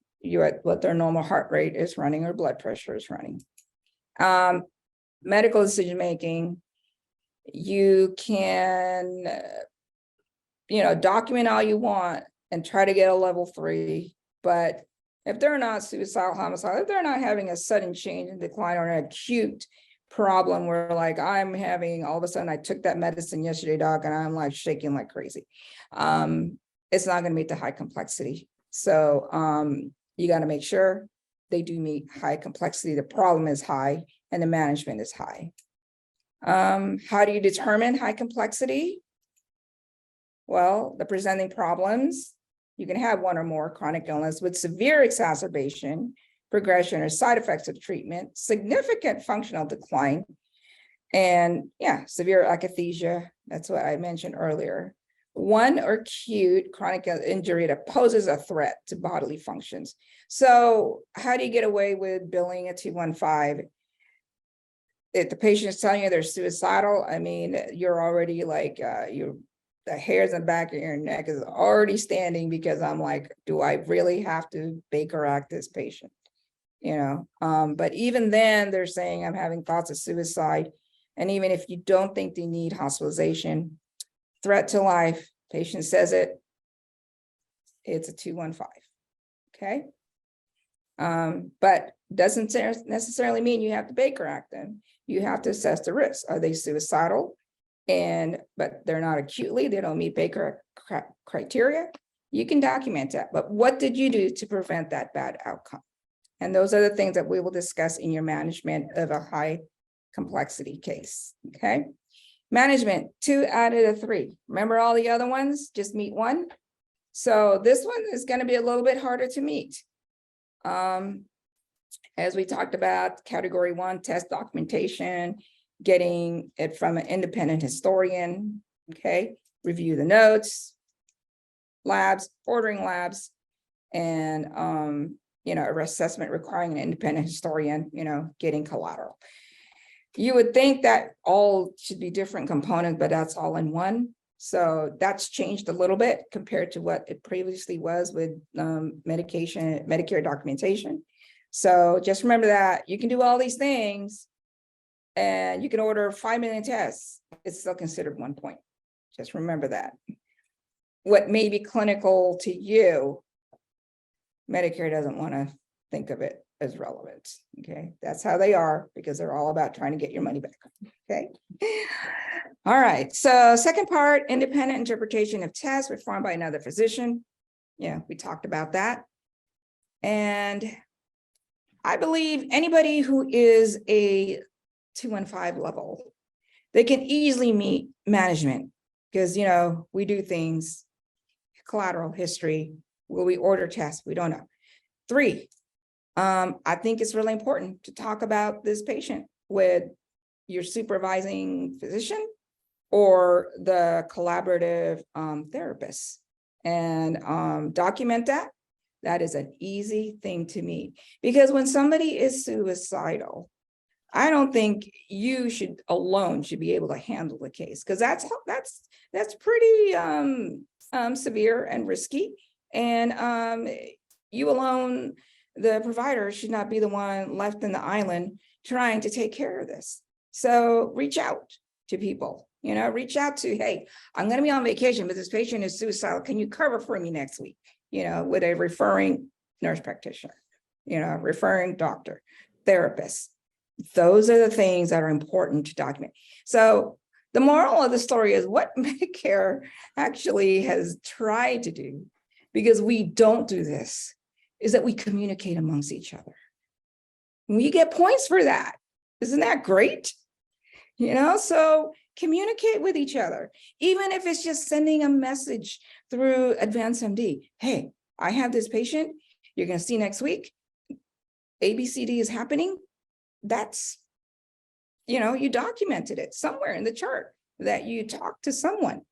what their normal heart rate is running or blood pressure is running. Medical decision-making, you can, document all you want and try to get a level 3, but if they're not suicidal, homicidal, if they're not having a sudden change and decline or an acute problem where like I'm having all of a sudden I took that medicine yesterday, doc, and I'm like shaking like crazy. It's not going to meet the high complexity. So you got to make sure they do meet high complexity. The problem is high and the management is high. How do you determine high complexity? Well, the presenting problems, you can have 1 or more chronic illness with severe exacerbation, progression or side effects of treatment, significant functional decline, and severe akathisia. That's what I mentioned earlier. One or acute chronic injury that poses a threat to bodily functions. So how do you get away with billing a 215? If the patient is telling you they're suicidal, I mean, you're already like, the hairs on the back of your neck is already standing, because I'm like, do I really have to Baker Act this patient? But even then they're saying I'm having thoughts of suicide. And even if you don't think they need hospitalization, threat to life, patient says it, it's a 215, okay? But doesn't necessarily mean you have to Baker Act them. You have to assess the risk. Are they suicidal? But they're not acutely, they don't meet Baker criteria. You can document that, but what did you do to prevent that bad outcome? And those are the things that we will discuss in your management of a high complexity case, okay? Management, 2 out of the 3. Remember all the other ones, just meet 1. So this one is going to be a little bit harder to meet. As we talked about, category 1, test documentation, getting it from an independent historian, okay? Review the notes, labs, ordering labs, and a assessment requiring an independent historian, getting collateral. You would think that all should be different components, but that's all in one. So that's changed a little bit compared to what it previously was with Medicare documentation. So just remember that you can do all these things and you can order 5 million tests. It's still considered 1 point. Just remember that. What may be clinical to you, Medicare doesn't want to think of it as relevant. Okay, that's how they are, because they're all about trying to get your money back. Okay. All right. So second part, independent interpretation of tests performed by another physician. Yeah, we talked about that. And I believe anybody who is a 215 level, they can easily meet management, because we do things, collateral history, will we order tests? We don't know. 3, I think it's really important to talk about this patient with your supervising physician or the collaborative therapist, and document that. That is an easy thing to meet, because when somebody is suicidal, I don't think you alone should be able to handle the case, because that's pretty severe and risky. And you alone, the provider, should not be the one left in the island trying to take care of this. So reach out to people, reach out to, hey, I'm going to be on vacation, but this patient is suicidal. Can you cover for me next week? With a referring nurse practitioner, referring doctor, therapist. Those are the things that are important to document. So the moral of the story is what Medicare actually has tried to do, because we don't do this, is that we communicate amongst each other. We get points for that. Isn't that great? So communicate with each other, even if it's just sending a message through AdvancedMD. Hey, I have this patient you're going to see next week. ABCD is happening. That's, you documented it somewhere in the chart that you talked to someone.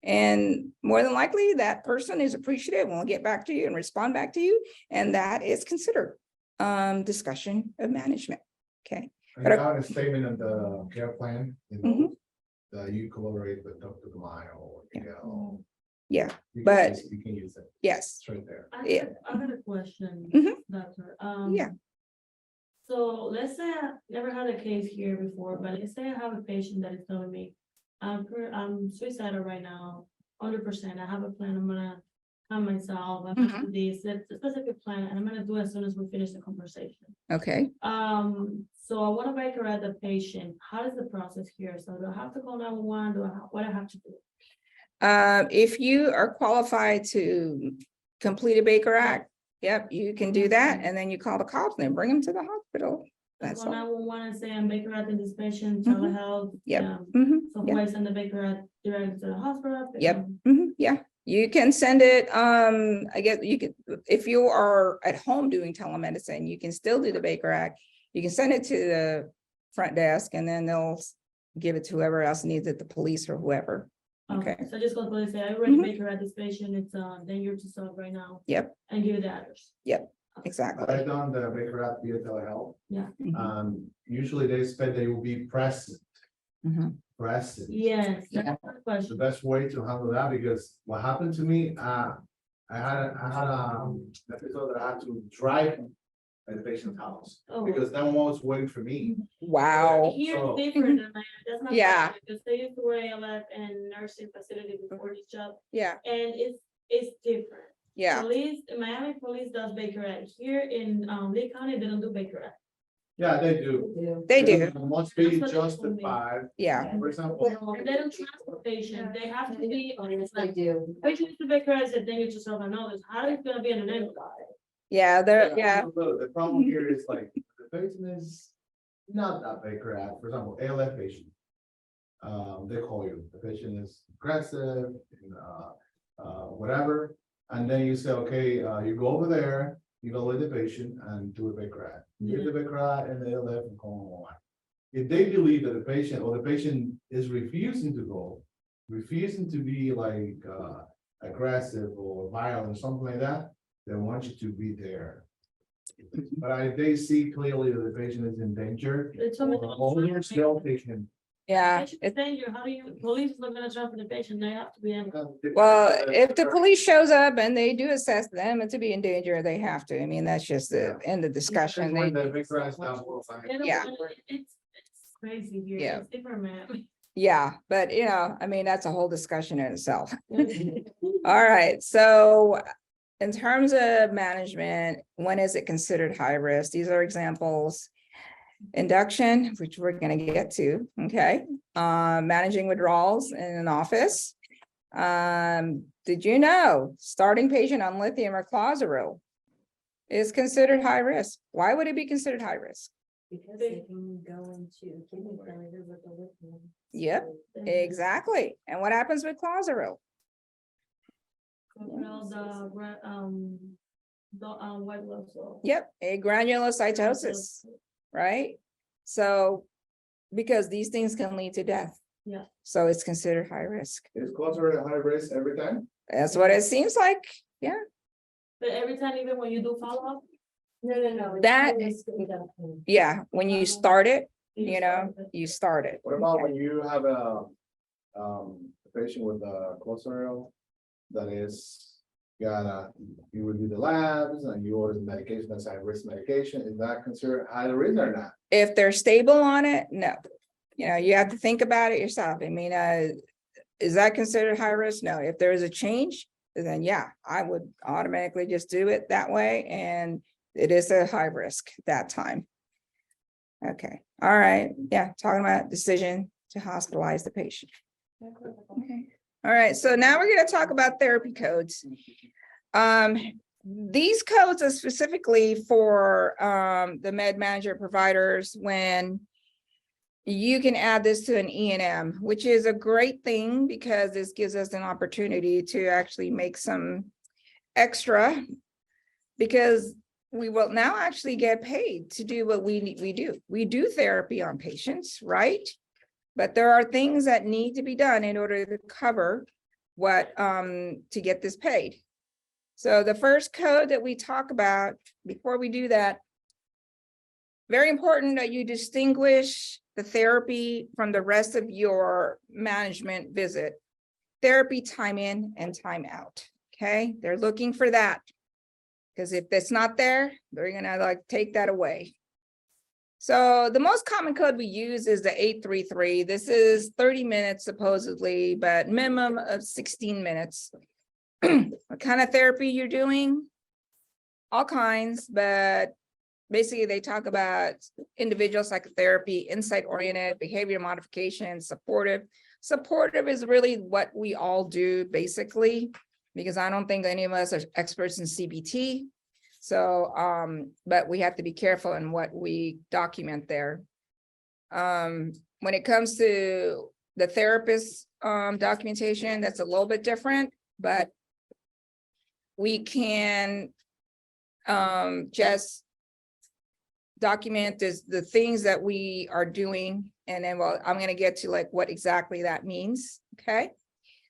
And more than likely, that person is appreciative and will get back to you and respond back to you. And that is considered discussion of management. Okay. I got a statement of the care plan, that you collaborate with Dr. Damayo or Miguel. Yeah, You can use it. Yes. It's right there. I had a question, doctor. Yeah. So let's say I never had a case here before, but let's say I have a patient that is telling me, I'm suicidal right now, 100%. I have a plan. I'm gonna calm myself. I'm gonna do this. It's a specific plan, and I'm gonna do it as soon as we finish the conversation. Okay. So I want to Baker at the patient. How is the process here? So do I have to call 911? What I have to do? If you are qualified to complete a Baker Act, yep, you can do that. And then you call the cops and then bring them to the hospital. That's Call all. 911 and say I'm Baker at this patient, telehealth. Yep. So who I send the Baker at directly to the hospital? Yep. Yeah. You can send it, I guess you could, if you are at home doing telemedicine, you can still do the Baker Act. You can send it to the front desk and then they'll give it to whoever else needs it, the police or whoever. Okay. So just go to say, I already Mhm. make her at this patient, it's dangerous to self right now. Yep. And give it the address. Exactly. I've done the Baker Act via telehealth. Mhm. Usually they expect they will be present. Mhm. Present. Yes, Yeah. that's the The question. best way to handle that, because what happened to me, I had episode that I had to drive at the patient's house, Oh. because no one was waiting for me. Wow. Here So- it's different than mine, that's not. Yeah. Because they used to wear ALF and nursing facility before this job, Yeah, and it's different. yeah, Police, Miami police does Baker Act, here in Lee County, they don't do Baker Act. Yeah, they do. they do. It must be justified. Yeah, For example, And they don't transport patient, they have to be, it's They like, do. patient is the Baker Act, said danger to self and others, how is it gonna be in an ambulance? yeah, yeah. Look, the problem here is like, the patient is not that Baker Act, for example, ALF patient. They call you, the patient is aggressive, whatever, and then you say, okay, you go over there, you go with the patient and do a Baker Act. Give the Baker Act and the ALF and call on. If they believe that the patient or the patient is refusing to go, refusing to be like, aggressive or violent, or something like that, they want you to be there. But if they see clearly that the patient is in danger, They told me. they'll take him. Yeah, Patient is danger, how do you, police is not gonna jump in the patient, they have to be in. well, if the police shows up and they do assess them to be in danger, they have to. I mean, that's just the end of discussion. When They, the Baker Act's down, we'll find- They don't Yeah. wanna- It's crazy here, Yeah. it's different, man. yeah, but I mean, that's a whole discussion in itself. All right, so in terms of management, when is it considered high risk? These are examples. Induction, which we're gonna get to, okay? Managing withdrawals in an office. Did you know starting patient on lithium or Clozaril is considered high risk? Why would it be considered high risk? Because they can go into kidney failure with the lithium. Yep. Exactly. And what happens with Clozaril? White blood cell. Yep, a granulocytosis, right? So, because these things can lead to death. Yeah. So it's considered high risk. Is closer to high risk every time? That's what it seems like. But every time, even when you do follow-up. No. it's That- risk reduction. Yeah, when you start it, you start it. What about when you have a patient with a clostridial that is, you will do the labs and you order the medication, that's high risk medication, is that considered high risk or not? If they're stable on it, no. You have to think about it yourself. I mean, is that considered high risk? No. If there is a change, then yeah, I would automatically just do it that way. And it is a high risk that time. Okay, all right. Yeah, talking about decision to hospitalize the patient. Okay, all right. So now we're going to talk about therapy codes. These codes are specifically for the med manager providers when you can add this to an E&M, which is a great thing because this gives us an opportunity to actually make some extra, because we will now actually get paid to do what we do. We do therapy on patients, right? But there are things that need to be done in order to cover what to get this paid. So the first code that we talk about, before we do that, very important that you distinguish the therapy from the rest of your management visit. Therapy time in and time out, okay? They're looking for that. Because if that's not there, they're gonna take that away. So the most common code we use is the 833. This is 30 minutes supposedly, but minimum of 16 minutes. What kind of therapy you're doing? All kinds, but basically they talk about individual psychotherapy, insight-oriented, behavior modification, supportive. Supportive is really what we all do basically, because I don't think any of us are experts in CBT. So, but we have to be careful in what we document there. When it comes to the therapist documentation, that's a little bit different, but we can just document the things that we are doing, and then I'm gonna get to like what exactly that means, okay?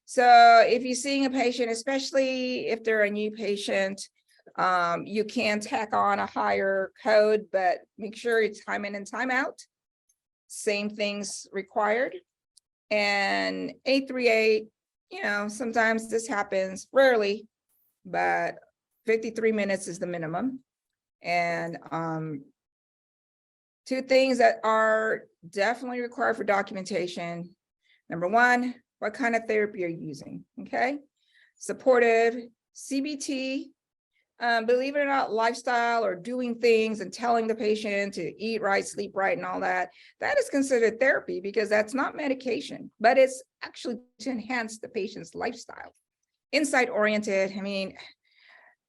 So if you're seeing a patient, especially if they're a new patient, you can tack on a higher code, but make sure it's time in and time out. Same things required. And 838, sometimes this happens, rarely, but 53 minutes is the minimum. And two things that are definitely required for documentation. Number one, what kind of therapy you're using, okay? Supportive, CBT, believe it or not, lifestyle or doing things and telling the patient to eat right, sleep right, and all that, that is considered therapy because that's not medication, but it's actually to enhance the patient's lifestyle. Insight oriented, I mean,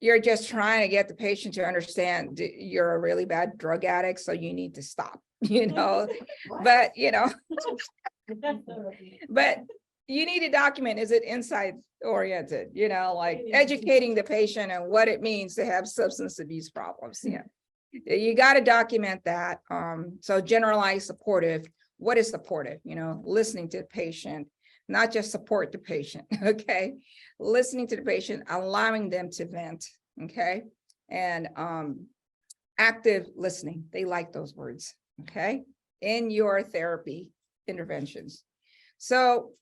you're just trying to get the patient to understand you're a really bad drug addict, so you need to stop, but but you need to document, is it insight oriented, like educating the patient and what it means to have substance abuse problems. You got to document that. So generalized supportive, what is supportive? Listening to the patient, not just support the patient, okay? Listening to the patient, allowing them to vent, okay? And active listening, they like those words, okay? In your therapy interventions. So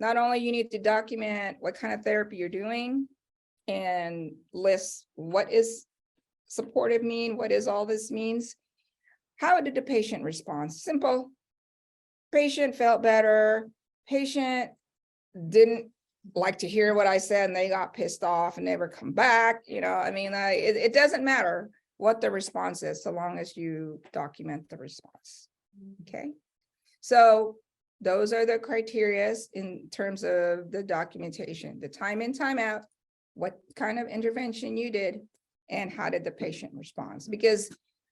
not only you need to document what kind of therapy you're doing and list what is supportive mean, what is all this means. How did the patient respond? Simple. Patient felt better. Patient didn't like to hear what I said and they got pissed off and never come back. It doesn't matter what the response is so long as you document the response. Okay. So those are the criteria in terms of the documentation, the time in, time out, what kind of intervention you did, and how did the patient respond? Because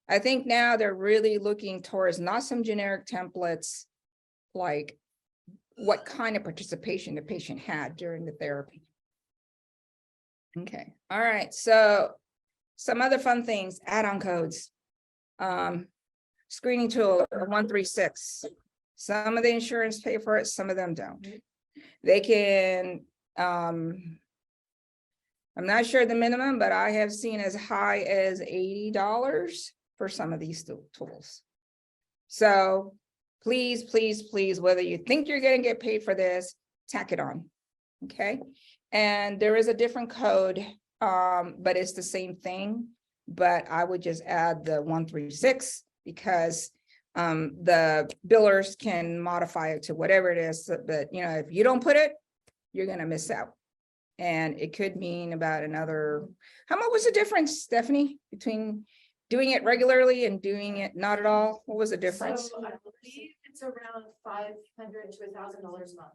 I think now they're really looking towards not some generic templates, like what kind of participation the patient had during the therapy. Okay, all right, so some other fun things, add-on codes. Screening tool 136. Some of the insurance pay for it, some of them don't. They can, I'm not sure the minimum, but I have seen as high as $80 for some of these tools. So please, please, please, whether you think you're gonna get paid for this, tack it on, okay? And there is a different code, but it's the same thing. But I would just add the 136 because the billers can modify it to whatever it is, but if you don't put it, you're gonna miss out. And it could mean about another, how much was the difference, Stephanie, between doing it regularly and doing it not at all? What was the difference? So I believe it's around $500 to $1,000 a month.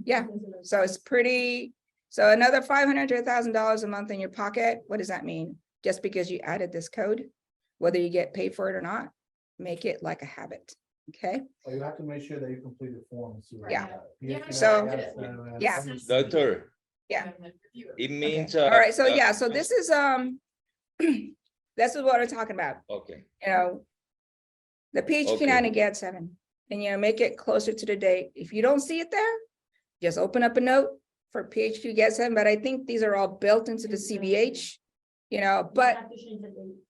Yeah, so it's pretty, so another $500 to $1,000 a month in your pocket. What does that mean? Just because you added this code, whether you get paid for it or not, make it like a habit, okay? Well, you have to make sure that you complete the forms. Yeah. So- Yeah. Doctor. Yeah. It means. All right, so yeah, so this is, this is what we're talking about, Okay, the PHQ 9 and GAD 7, and make it closer to the date. If you don't see it there, just open up a note for PHQ GAD 7, but I think these are all built into the CBH, but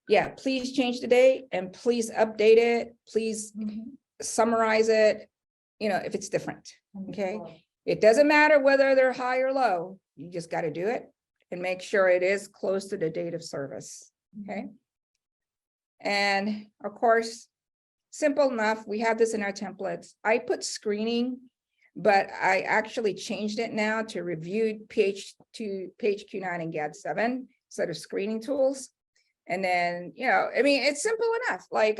yeah, please change the date and please update it. Please summarize it, if it's different, okay? It doesn't matter whether they're high or low. You just got to do it and make sure it is close to the date of service, okay? And of course, simple enough. We have this in our templates. I put screening, but I actually changed it now to reviewed PHQ 9 and GAD 7 instead of screening tools. And then, it's simple enough. Like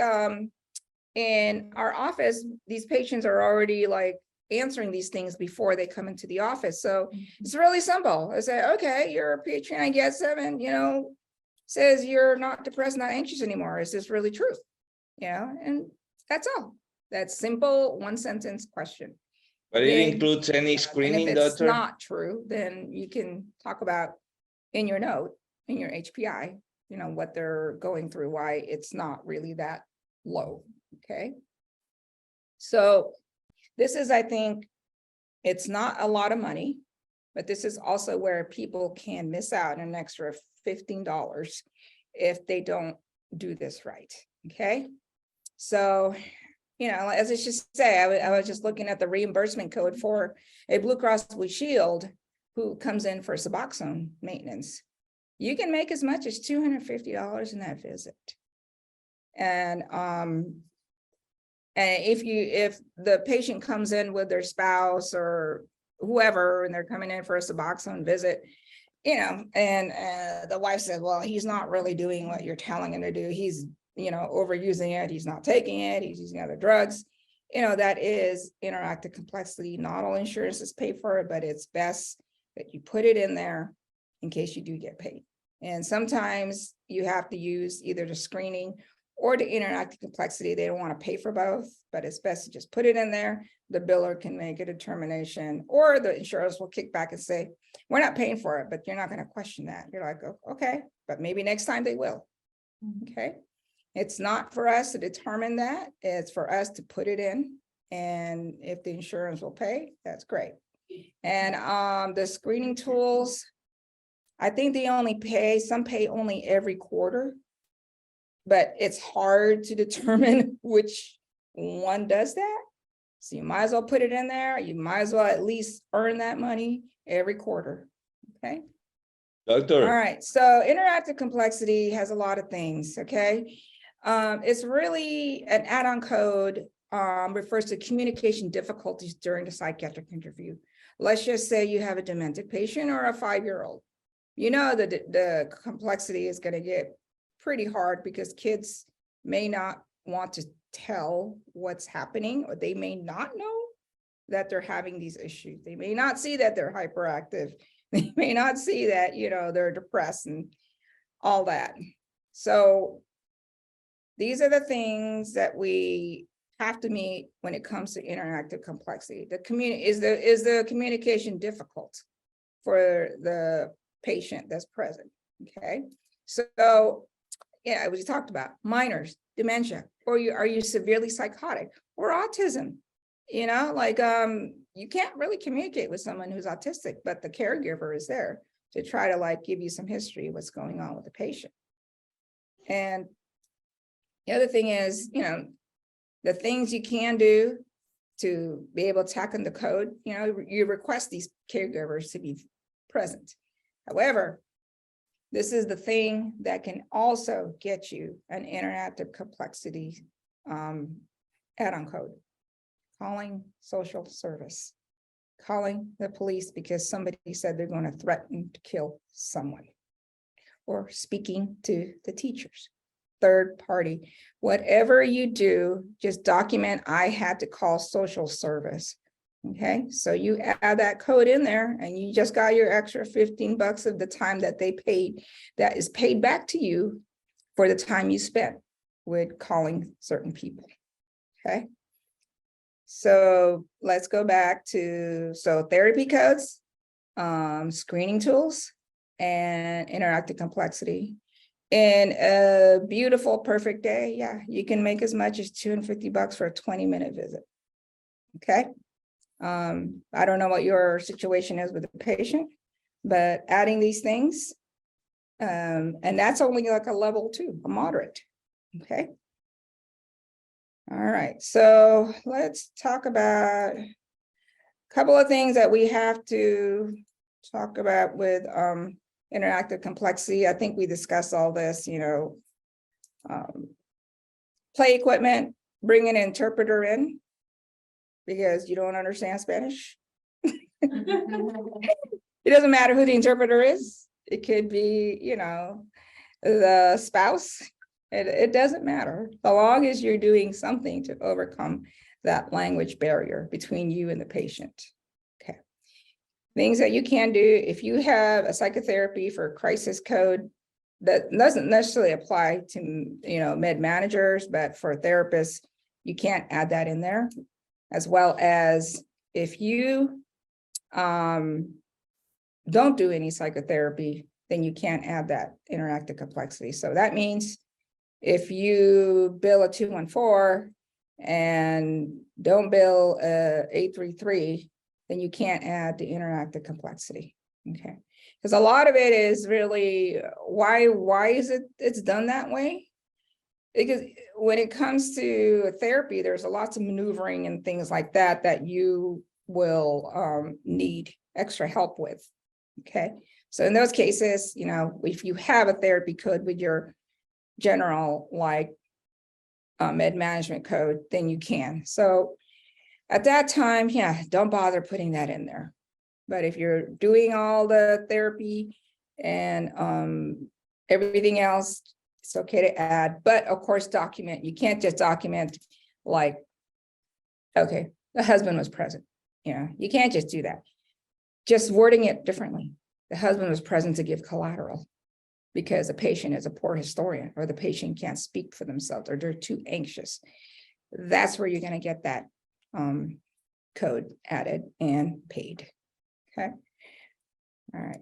in our office, these patients are already like answering these things before they come into the office. So it's really simple. I say, okay, you're a PHQ 9 GAD 7, says you're not depressed, not anxious anymore. Is this really true? And that's all. That's simple, one sentence question. but it includes any And screening, if it's doctor? not true, then you can talk about in your note, in your HPI, you know, what they're going through, why it's not really that low, okay? So this is, I think, it's not a lot of money, but this is also where people can miss out an extra $15 if they don't do this right, okay? So, you know, as I should say, I was just looking at the reimbursement code for a Blue Cross Blue Shield who comes in for Suboxone maintenance. You can make as much as $250 in that visit. And if the patient comes in with their spouse or whoever, and they're coming in for a Suboxone visit, you know, and the wife said, well, he's not really doing what you're telling him to do. He's, you know, overusing it. He's not taking it. He's using other drugs. You know, that is interactive complexity. Not all insurances pay for it, but it's best that you put it in there in case you do get paid. And sometimes you have to use either the screening or the interactive complexity. They don't want to pay for both, but it's best to just put it in there. The biller can make a determination, or the insurers will kick back and say, we're not paying for it, but you're not going to question that. You're like, oh, okay, but maybe next time they will. Okay. It's not for us to determine that. It's for us to put it in. And if the insurance will pay, that's great. And the screening tools, I think they only pay, some pay only every quarter, but it's hard to determine which one does that. So you might as well put it in there. You might as well at least earn that money every quarter, okay? All Doctor, right, so interactive complexity has a lot of things, okay? It's really an add-on code, refers to communication difficulties during the psychiatric interview. Let's just say you have a demented patient or a 5-year-old. You know that the complexity is going to get pretty hard because kids may not want to tell what's happening, or they may not know that they're having these issues. They may not see that they're hyperactive. They may not see that, you know, they're depressed and all that. So these are the things that we have to meet when it comes to interactive complexity. Is the communication difficult for the patient that's present? Okay, so yeah, we talked about minors, dementia, or are you severely psychotic, or autism? You know, like you can't really communicate with someone who's autistic, but the caregiver is there to try to like give you some history of what's going on with the patient. And the other thing is, you know, the things you can do to be able to tackle the code, you know, you request these caregivers to be present. However, this is the thing that can also get you an interactive complexity add-on code. Calling social service, calling the police because somebody said they're going to threaten to kill someone, or speaking to the teachers. Third party, whatever you do, just document, I had to call social service. Okay, so you add that code in there and you just got your extra $15 of the time that they paid, that is paid back to you for the time you spent with calling certain people. Okay, so let's go back to, so therapy codes, screening tools, and interactive complexity. In a beautiful, perfect day, yeah, you can make as much as $250 for a 20-minute visit. Okay. I don't know what your situation is with the patient, but adding these things, and that's only like a level 2, a moderate. Okay. All right, so let's talk about a couple of things that we have to talk about with interactive complexity. I think we discussed all this, you know, play equipment, bring an interpreter in because you don't understand Spanish. It doesn't matter who the interpreter is. It could be, you know, the spouse. It doesn't matter, as long as you're doing something to overcome that language barrier between you and the patient. Okay. Things that you can do, if you have a psychotherapy for crisis code, that doesn't necessarily apply to, you know, med managers, but for therapists, you can't add that in there. As well as if you don't do any psychotherapy, then you can't add that interactive complexity. So that means if you bill a 214 and don't bill a 833, then you can't add the interactive complexity. Okay, because a lot of it is really why is it's done that way? Because when it comes to therapy, there's a lots of maneuvering and things like that that you will need extra help with. Okay, so in those cases, you know, if you have a therapy code with your general like med management code, then you can. So at that time, yeah, don't bother putting that in there. But if you're doing all the therapy and everything else, it's okay to add, but of course, document. You can't just document like, okay, the husband was present. You know, you can't just do that. Just wording it differently. The husband was present to give collateral because the patient is a poor historian or the patient can't speak for themselves or they're too anxious. That's where you're going to get that code added and paid. Okay. All right.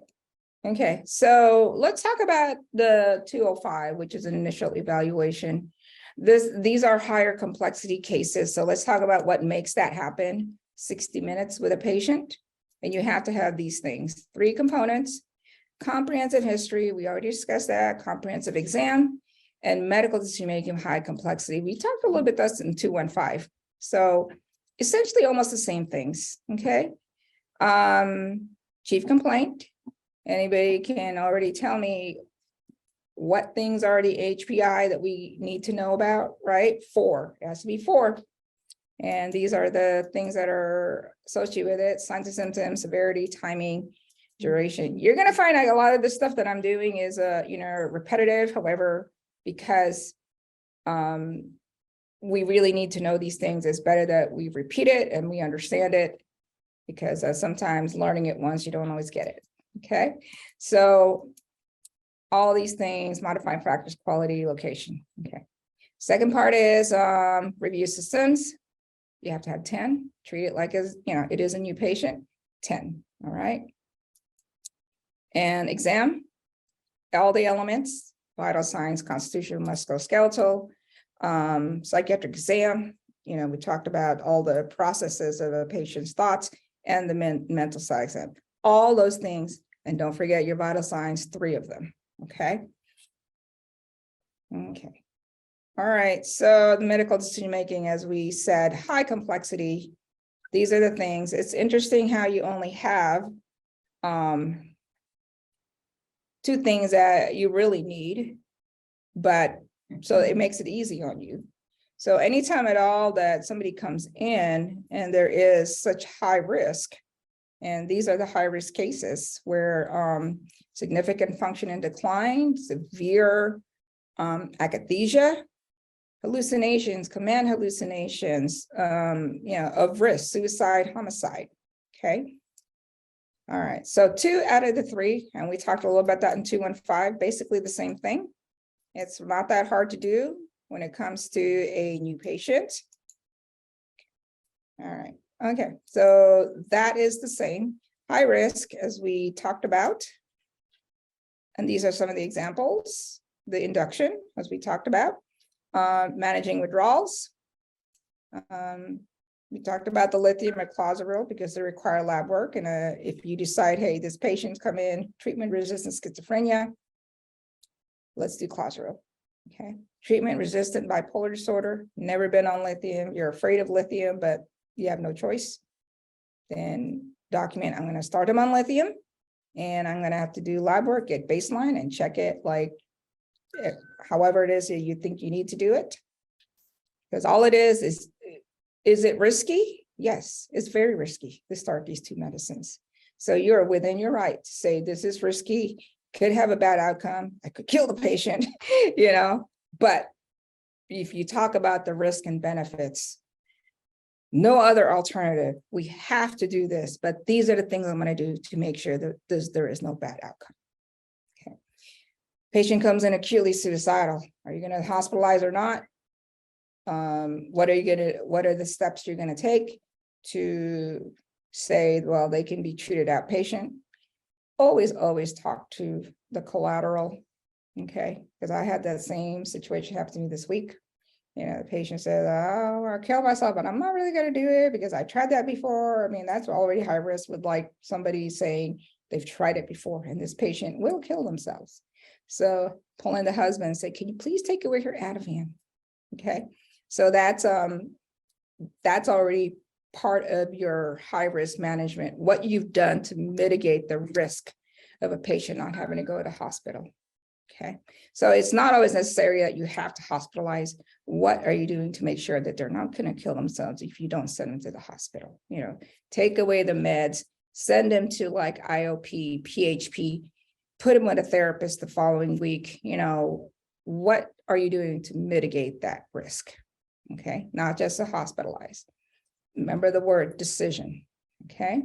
Okay, so let's talk about the 205, which is an initial evaluation. These are higher complexity cases. So let's talk about what makes that happen. 60 minutes with a patient, and you have to have these things. 3 components: comprehensive history, we already discussed that, comprehensive exam, and medical decision-making high complexity. We talked a little bit about this in 215. So essentially almost the same things, okay? Chief complaint. Anybody can already tell me what things are the HPI that we need to know about, right? 4, it has to be 4. And these are the things that are associated with it: signs and symptoms, severity, timing, duration. You're going to find out a lot of the stuff that I'm doing is, repetitive. However, because we really need to know these things, it's better that we repeat it and we understand it, because sometimes learning it once, you don't always get it. Okay, so all these things: modifying factors, quality, location. Okay, second part is review systems. You have to have 10. Treat it like as, you know, it is a new patient. 10. All right. And exam, all the elements: vital signs, constitutional, musculoskeletal, psychiatric exam. You know, we talked about all the processes of a patient's thoughts and the mental side exam. All those things, and don't forget your vital signs, 3 of them. Okay. Okay. All right. So the medical decision making, as we said, high complexity. These are the things. It's interesting how you only have 2 things that you really need, but so it makes it easy on you. So anytime at all that somebody comes in and there is such high risk, and these are the high-risk cases where significant function and decline, severe akathisia, hallucinations, command hallucinations, of risk, suicide, homicide. Okay. All right. So 2 out of the 3, and we talked a little about that in 215, basically the same thing. It's not that hard to do when it comes to a new patient. All right. Okay, so that is the same. High risk, as we talked about. And these are some of the examples. The induction, as we talked about. Managing withdrawals. We talked about the lithium or clozaril because they require lab work. And if you decide, hey, this patient's come in, treatment-resistant schizophrenia, let's do clozaril. Okay, treatment-resistant bipolar disorder, never been on lithium, you're afraid of lithium, but you have no choice, then document, I'm going to start them on lithium and I'm going to have to do lab work, get baseline and check it like however it is that you think you need to do it. Because all it is it risky? Yes, it's very risky to start these 2 medicines. So you're within your right to say this is risky, could have a bad outcome, I could kill the patient, but if you talk about the risk and benefits, no other alternative. We have to do this, but these are the things I'm going to do to make sure that there is no bad outcome. Okay. Patient comes in acutely suicidal. Are you going to hospitalize or not? What are the steps you're going to take to say, well, they can be treated outpatient? always talk to the collateral. Okay, because I had that same situation happen to me this week. You know, the patient said, oh, I'll kill myself, but I'm not really gonna do it because I tried that before. I mean, that's already high risk with like somebody saying they've tried it before and this patient will kill themselves. So pulling the husband and say, can you please take away her Ativan? Okay, so that's already part of your high risk management, what you've done to mitigate the risk of a patient not having to go to the hospital. Okay, so it's not always necessary that you have to hospitalize. What are you doing to make sure that they're not going to kill themselves if you don't send them to the hospital? You know, take away the meds, send them to like IOP, PHP, put them with a therapist the following week. You know, what are you doing to mitigate that risk? Okay, not just to hospitalize. Remember the word decision. Okay.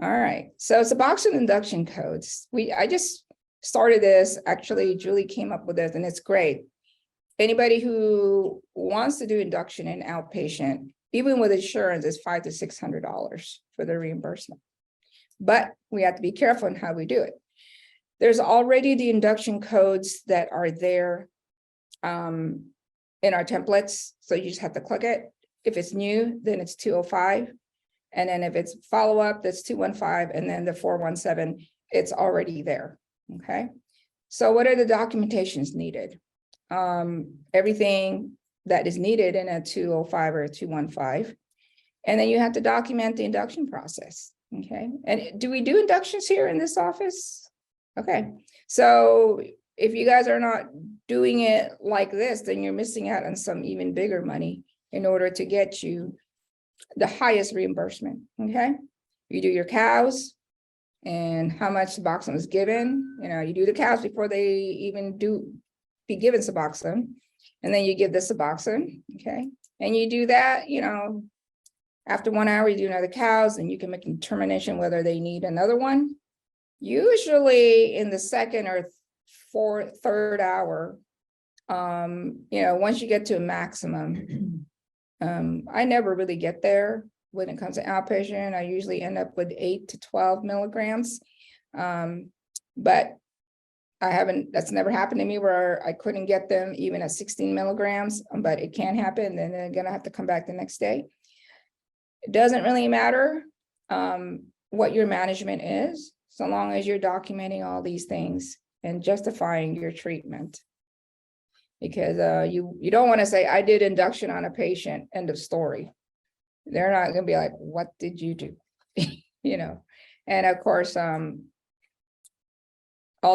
All right. So Suboxone induction codes. I just started this. Actually, Julie came up with this and it's great. Anybody who wants to do induction in outpatient, even with insurance, is $500 to $600 for the reimbursement. But we have to be careful in how we do it. There's already the induction codes that are there in our templates. So you just have to click it. If it's new, then it's 205. And then if it's follow-up, that's 215. And then the 417, it's already there. Okay. So what are the documentations needed? Everything that is needed in a 205 or a 215. And then you have to document the induction process. Okay. And do we do inductions here in this office? Okay. So if you guys are not doing it like this, then you're missing out on some even bigger money in order to get you the highest reimbursement. Okay. You do your cows and how much Suboxone is given. You know, you do the cows before they even be given Suboxone. And then you give the Suboxone. Okay. And you do that, you know, after 1 hour, you do another cows and you can make a determination whether they need another one. Usually in the second or third hour, you know, once you get to a maximum, I never really get there when it comes to outpatient. I usually end up with 8 to 12 milligrams. But that's never happened to me where I couldn't get them even at 16 milligrams, but it can happen. Then they're gonna have to come back the next day. It doesn't really matter what your management is, so long as you're documenting all these things and justifying your treatment. Because you don't want to say, I did induction on a patient, end of story. They're not going to be like, what did you do? You know, and of course, all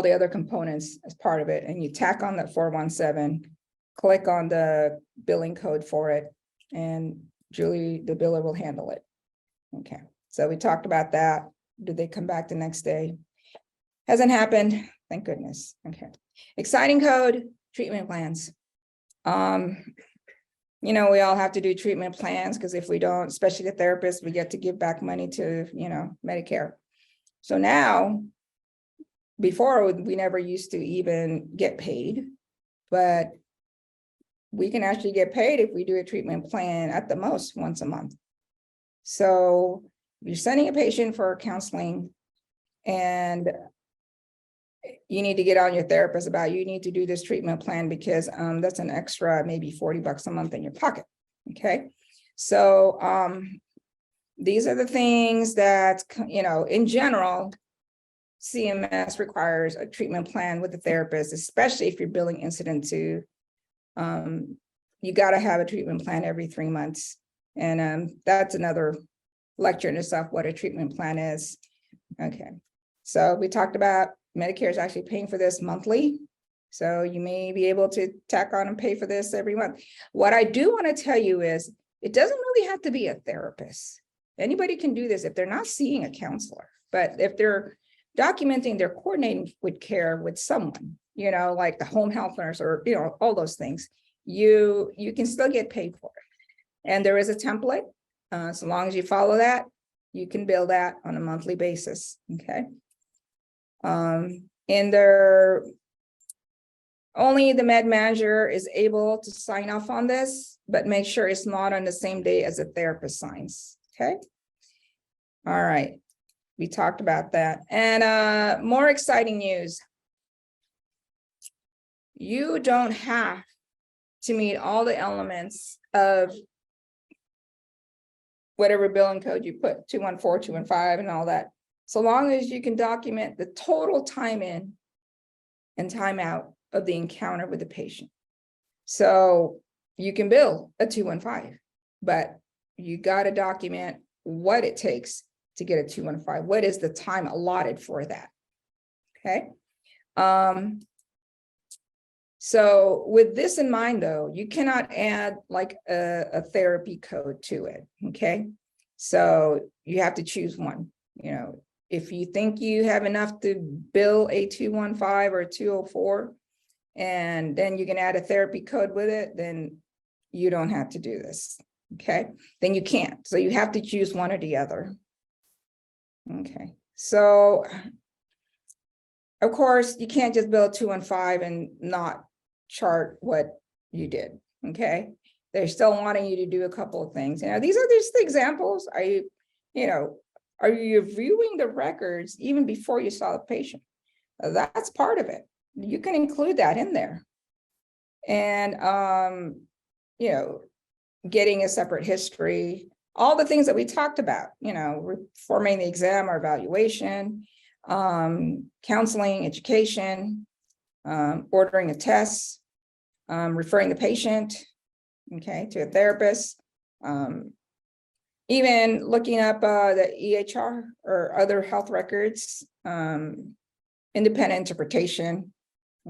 the other components as part of it. And you tack on that 417, click on the billing code for it, and Julie, the biller, will handle it. Okay, so we talked about that. Did they come back the next day? Hasn't happened, thank goodness. Okay, exciting code. Treatment plans. You know, we all have to do treatment plans because if we don't, especially the therapists, we get to give back money to, you know, Medicare. So now, before we never used to even get paid, but we can actually get paid if we do a treatment plan at the most once a month. So you're sending a patient for counseling and you need to get on your therapist about, you need to do this treatment plan because that's an extra maybe $40 a month in your pocket. Okay. So these are the things that, you know, in general, CMS requires a treatment plan with the therapist, especially if you're billing incident to. You got to have a treatment plan every 3 months. And that's another lecture in itself, what a treatment plan is. Okay. So we talked about Medicare is actually paying for this monthly. So you may be able to tack on and pay for this every month. What I do want to tell you is it doesn't really have to be a therapist. Anybody can do this if they're not seeing a counselor, but if they're documenting, they're coordinating with care with someone, you know, like the home health nurse or, you know, all those things, you can still get paid for it. And there is a template. So long as you follow that, you can bill that on a monthly basis. Okay. And there, only the med manager is able to sign off on this, but make sure it's not on the same day as a therapist signs. Okay. All right. we talked about that. And more exciting news. You don't have to meet all the elements of whatever billing code you put, 214, 215 and all that. So long as you can document the total time in and time out of the encounter with the patient. So you can bill a 215, but you got to document what it takes to get a 215. What is the time allotted for that? Okay. So with this in mind, though, you cannot add like a therapy code to it. Okay. So you have to choose one. You know, if you think you have enough to bill a 215 or a 204, and then you can add a therapy code with it, then you don't have to do this. Okay. Then you can't. So you have to choose one or the other. Okay. So of course, you can't just bill 215 and not chart what you did. Okay. They're still wanting you to do a couple of things. You know, these are just the examples. Are you reviewing the records even before you saw the patient? That's part of it. You can include that in there. And, you know, getting a separate history, all the things that we talked about, you know, reforming the exam or evaluation, counseling, education, ordering a test, referring the patient, okay, to a therapist, even looking up the EHR or other health records, independent interpretation,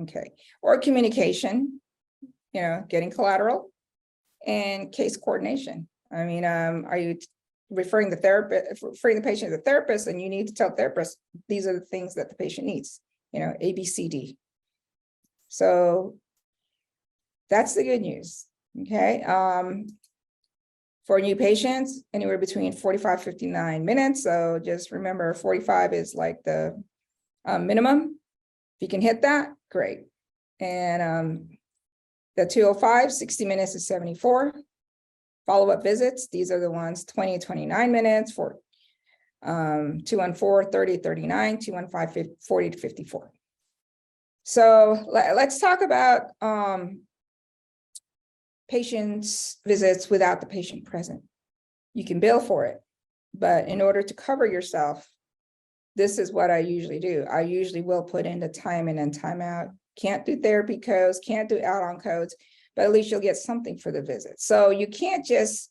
okay, or communication, you know, getting collateral and case coordination. I mean, are you referring the patient to the therapist, and you need to tell the therapist, these are the things that the patient needs, you know, A, B, C, D. So that's the good news, okay? For new patients, anywhere between 45, 59 minutes. So just remember 45 is like the minimum. If you can hit that, great. And the 205, 60 minutes is 74. Follow-up visits, these are the ones 20 to 29 minutes for 214, 30 to 39, 215, 40 to 54. So let's talk about patients' visits without the patient present. You can bill for it, but in order to cover yourself, this is what I usually do. I usually will put in the time in and time out. Can't do therapy codes, can't do out-on codes, but at least you'll get something for the visit. So you can't just,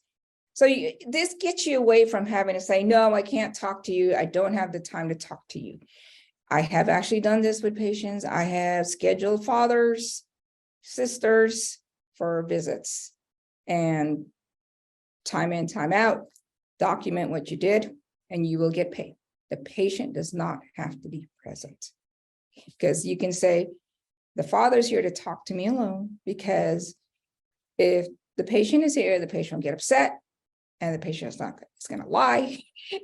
this gets you away from having to say, no, I can't talk to you. I don't have the time to talk to you. I have actually done this with patients. I have scheduled fathers, sisters for visits, and time in, time out, document what you did, and you will get paid. The patient does not have to be present, because you can say, the father's here to talk to me alone, because if the patient is here, the patient will get upset, and the patient is not, it's going to lie,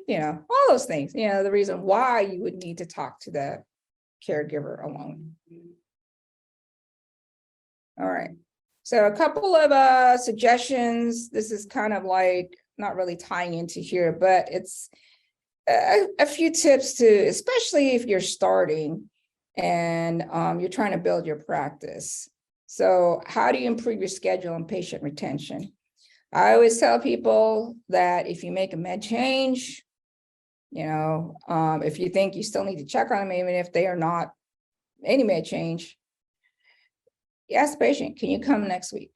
you know, all those things, you know, the reason why you would need to talk to the caregiver alone. All right. So a couple of suggestions. This is kind of like not really tying into here, but it's a few tips to, especially if you're starting and you're trying to build your practice. So how do you improve your schedule and patient retention? I always tell people that if you make a med change, you know, if you think you still need to check on them, even if they are not any med change, ask the patient, can you come next week?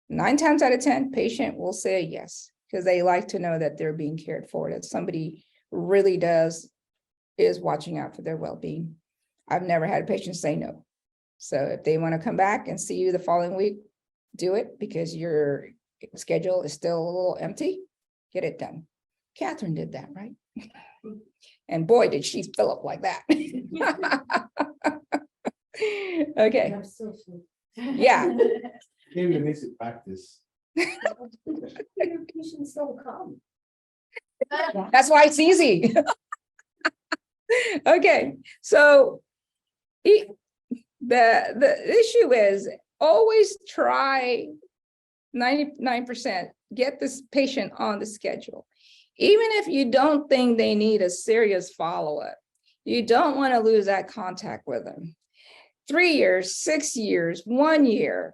9 times out of 10, patient will say yes, because they like to know that they're being cared for, that somebody really is watching out for their well-being. I've never had a patient say no. So if they want to come back and see you the following week, do it, because your schedule is still a little empty. Get it done. Catherine did that, right? And boy, did she fill up like that. Okay. Yeah. Maybe it makes it practice. Patients don't come. That's why it's easy. Okay, so the issue is always try 99%, get this patient on the schedule. Even if you don't think they need a serious follow-up, you don't want to lose that contact with them. 3 years, 6 years, 1 year,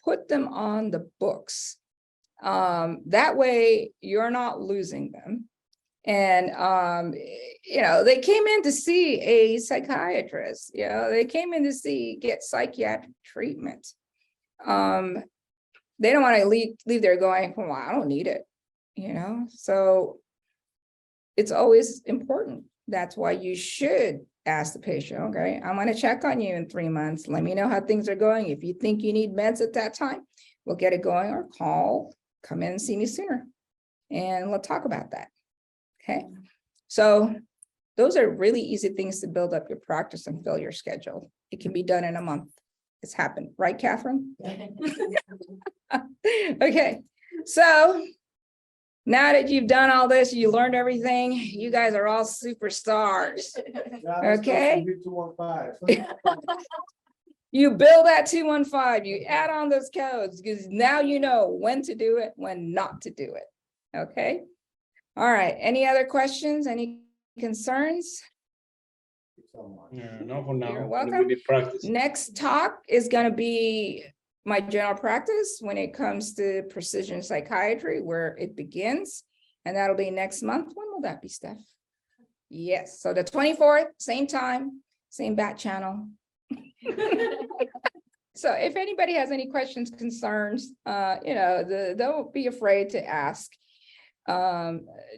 put them on the books. That way you're not losing them. And, they came in to see a psychiatrist, they came in to get psychiatric treatment. They don't want to leave there going, well, I don't need it, so it's always important. That's why you should ask the patient, okay, I'm going to check on you in 3 months. Let me know how things are going. If you think you need meds at that time, we'll get it going, or come in and see me sooner. And we'll talk about that. Okay. So those are really easy things to build up your practice and fill your schedule. It can be done in a month. It's happened, right, Catherine? Okay. So now that you've done all this, you learned everything, you guys are all superstars. Okay. You build that 215, you add on those codes, because now you know when to do it, when not to do it. Okay. All right. Any other questions? Any concerns? No, for now. You're We welcome. need practice. Next talk is going to be my general practice when it comes to precision psychiatry, where it begins. And that'll be next month. When will that be, Steph? Yes. So the 24th, same time, same bat channel. So if anybody has any questions, concerns, don't be afraid to ask.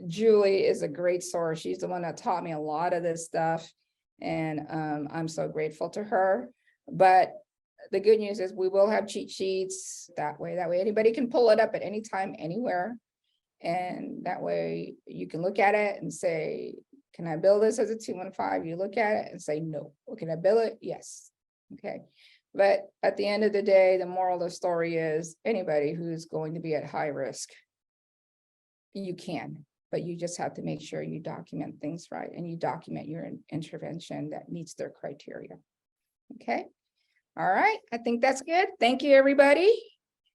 Julie is a great source. She's the one that taught me a lot of this stuff. And I'm so grateful to her. But the good news is we will have cheat sheets that way anybody can pull it up at any time, anywhere. And that way you can look at it and say, can I bill this as a 215? You look at it and say, no. Well, can I bill it? Yes. Okay. But at the end of the day, the moral of the story is anybody who's going to be at high risk, you can, but you just have to make sure you document things right and you document your intervention that meets their criteria. Okay. All right. I think that's good. Thank you, everybody.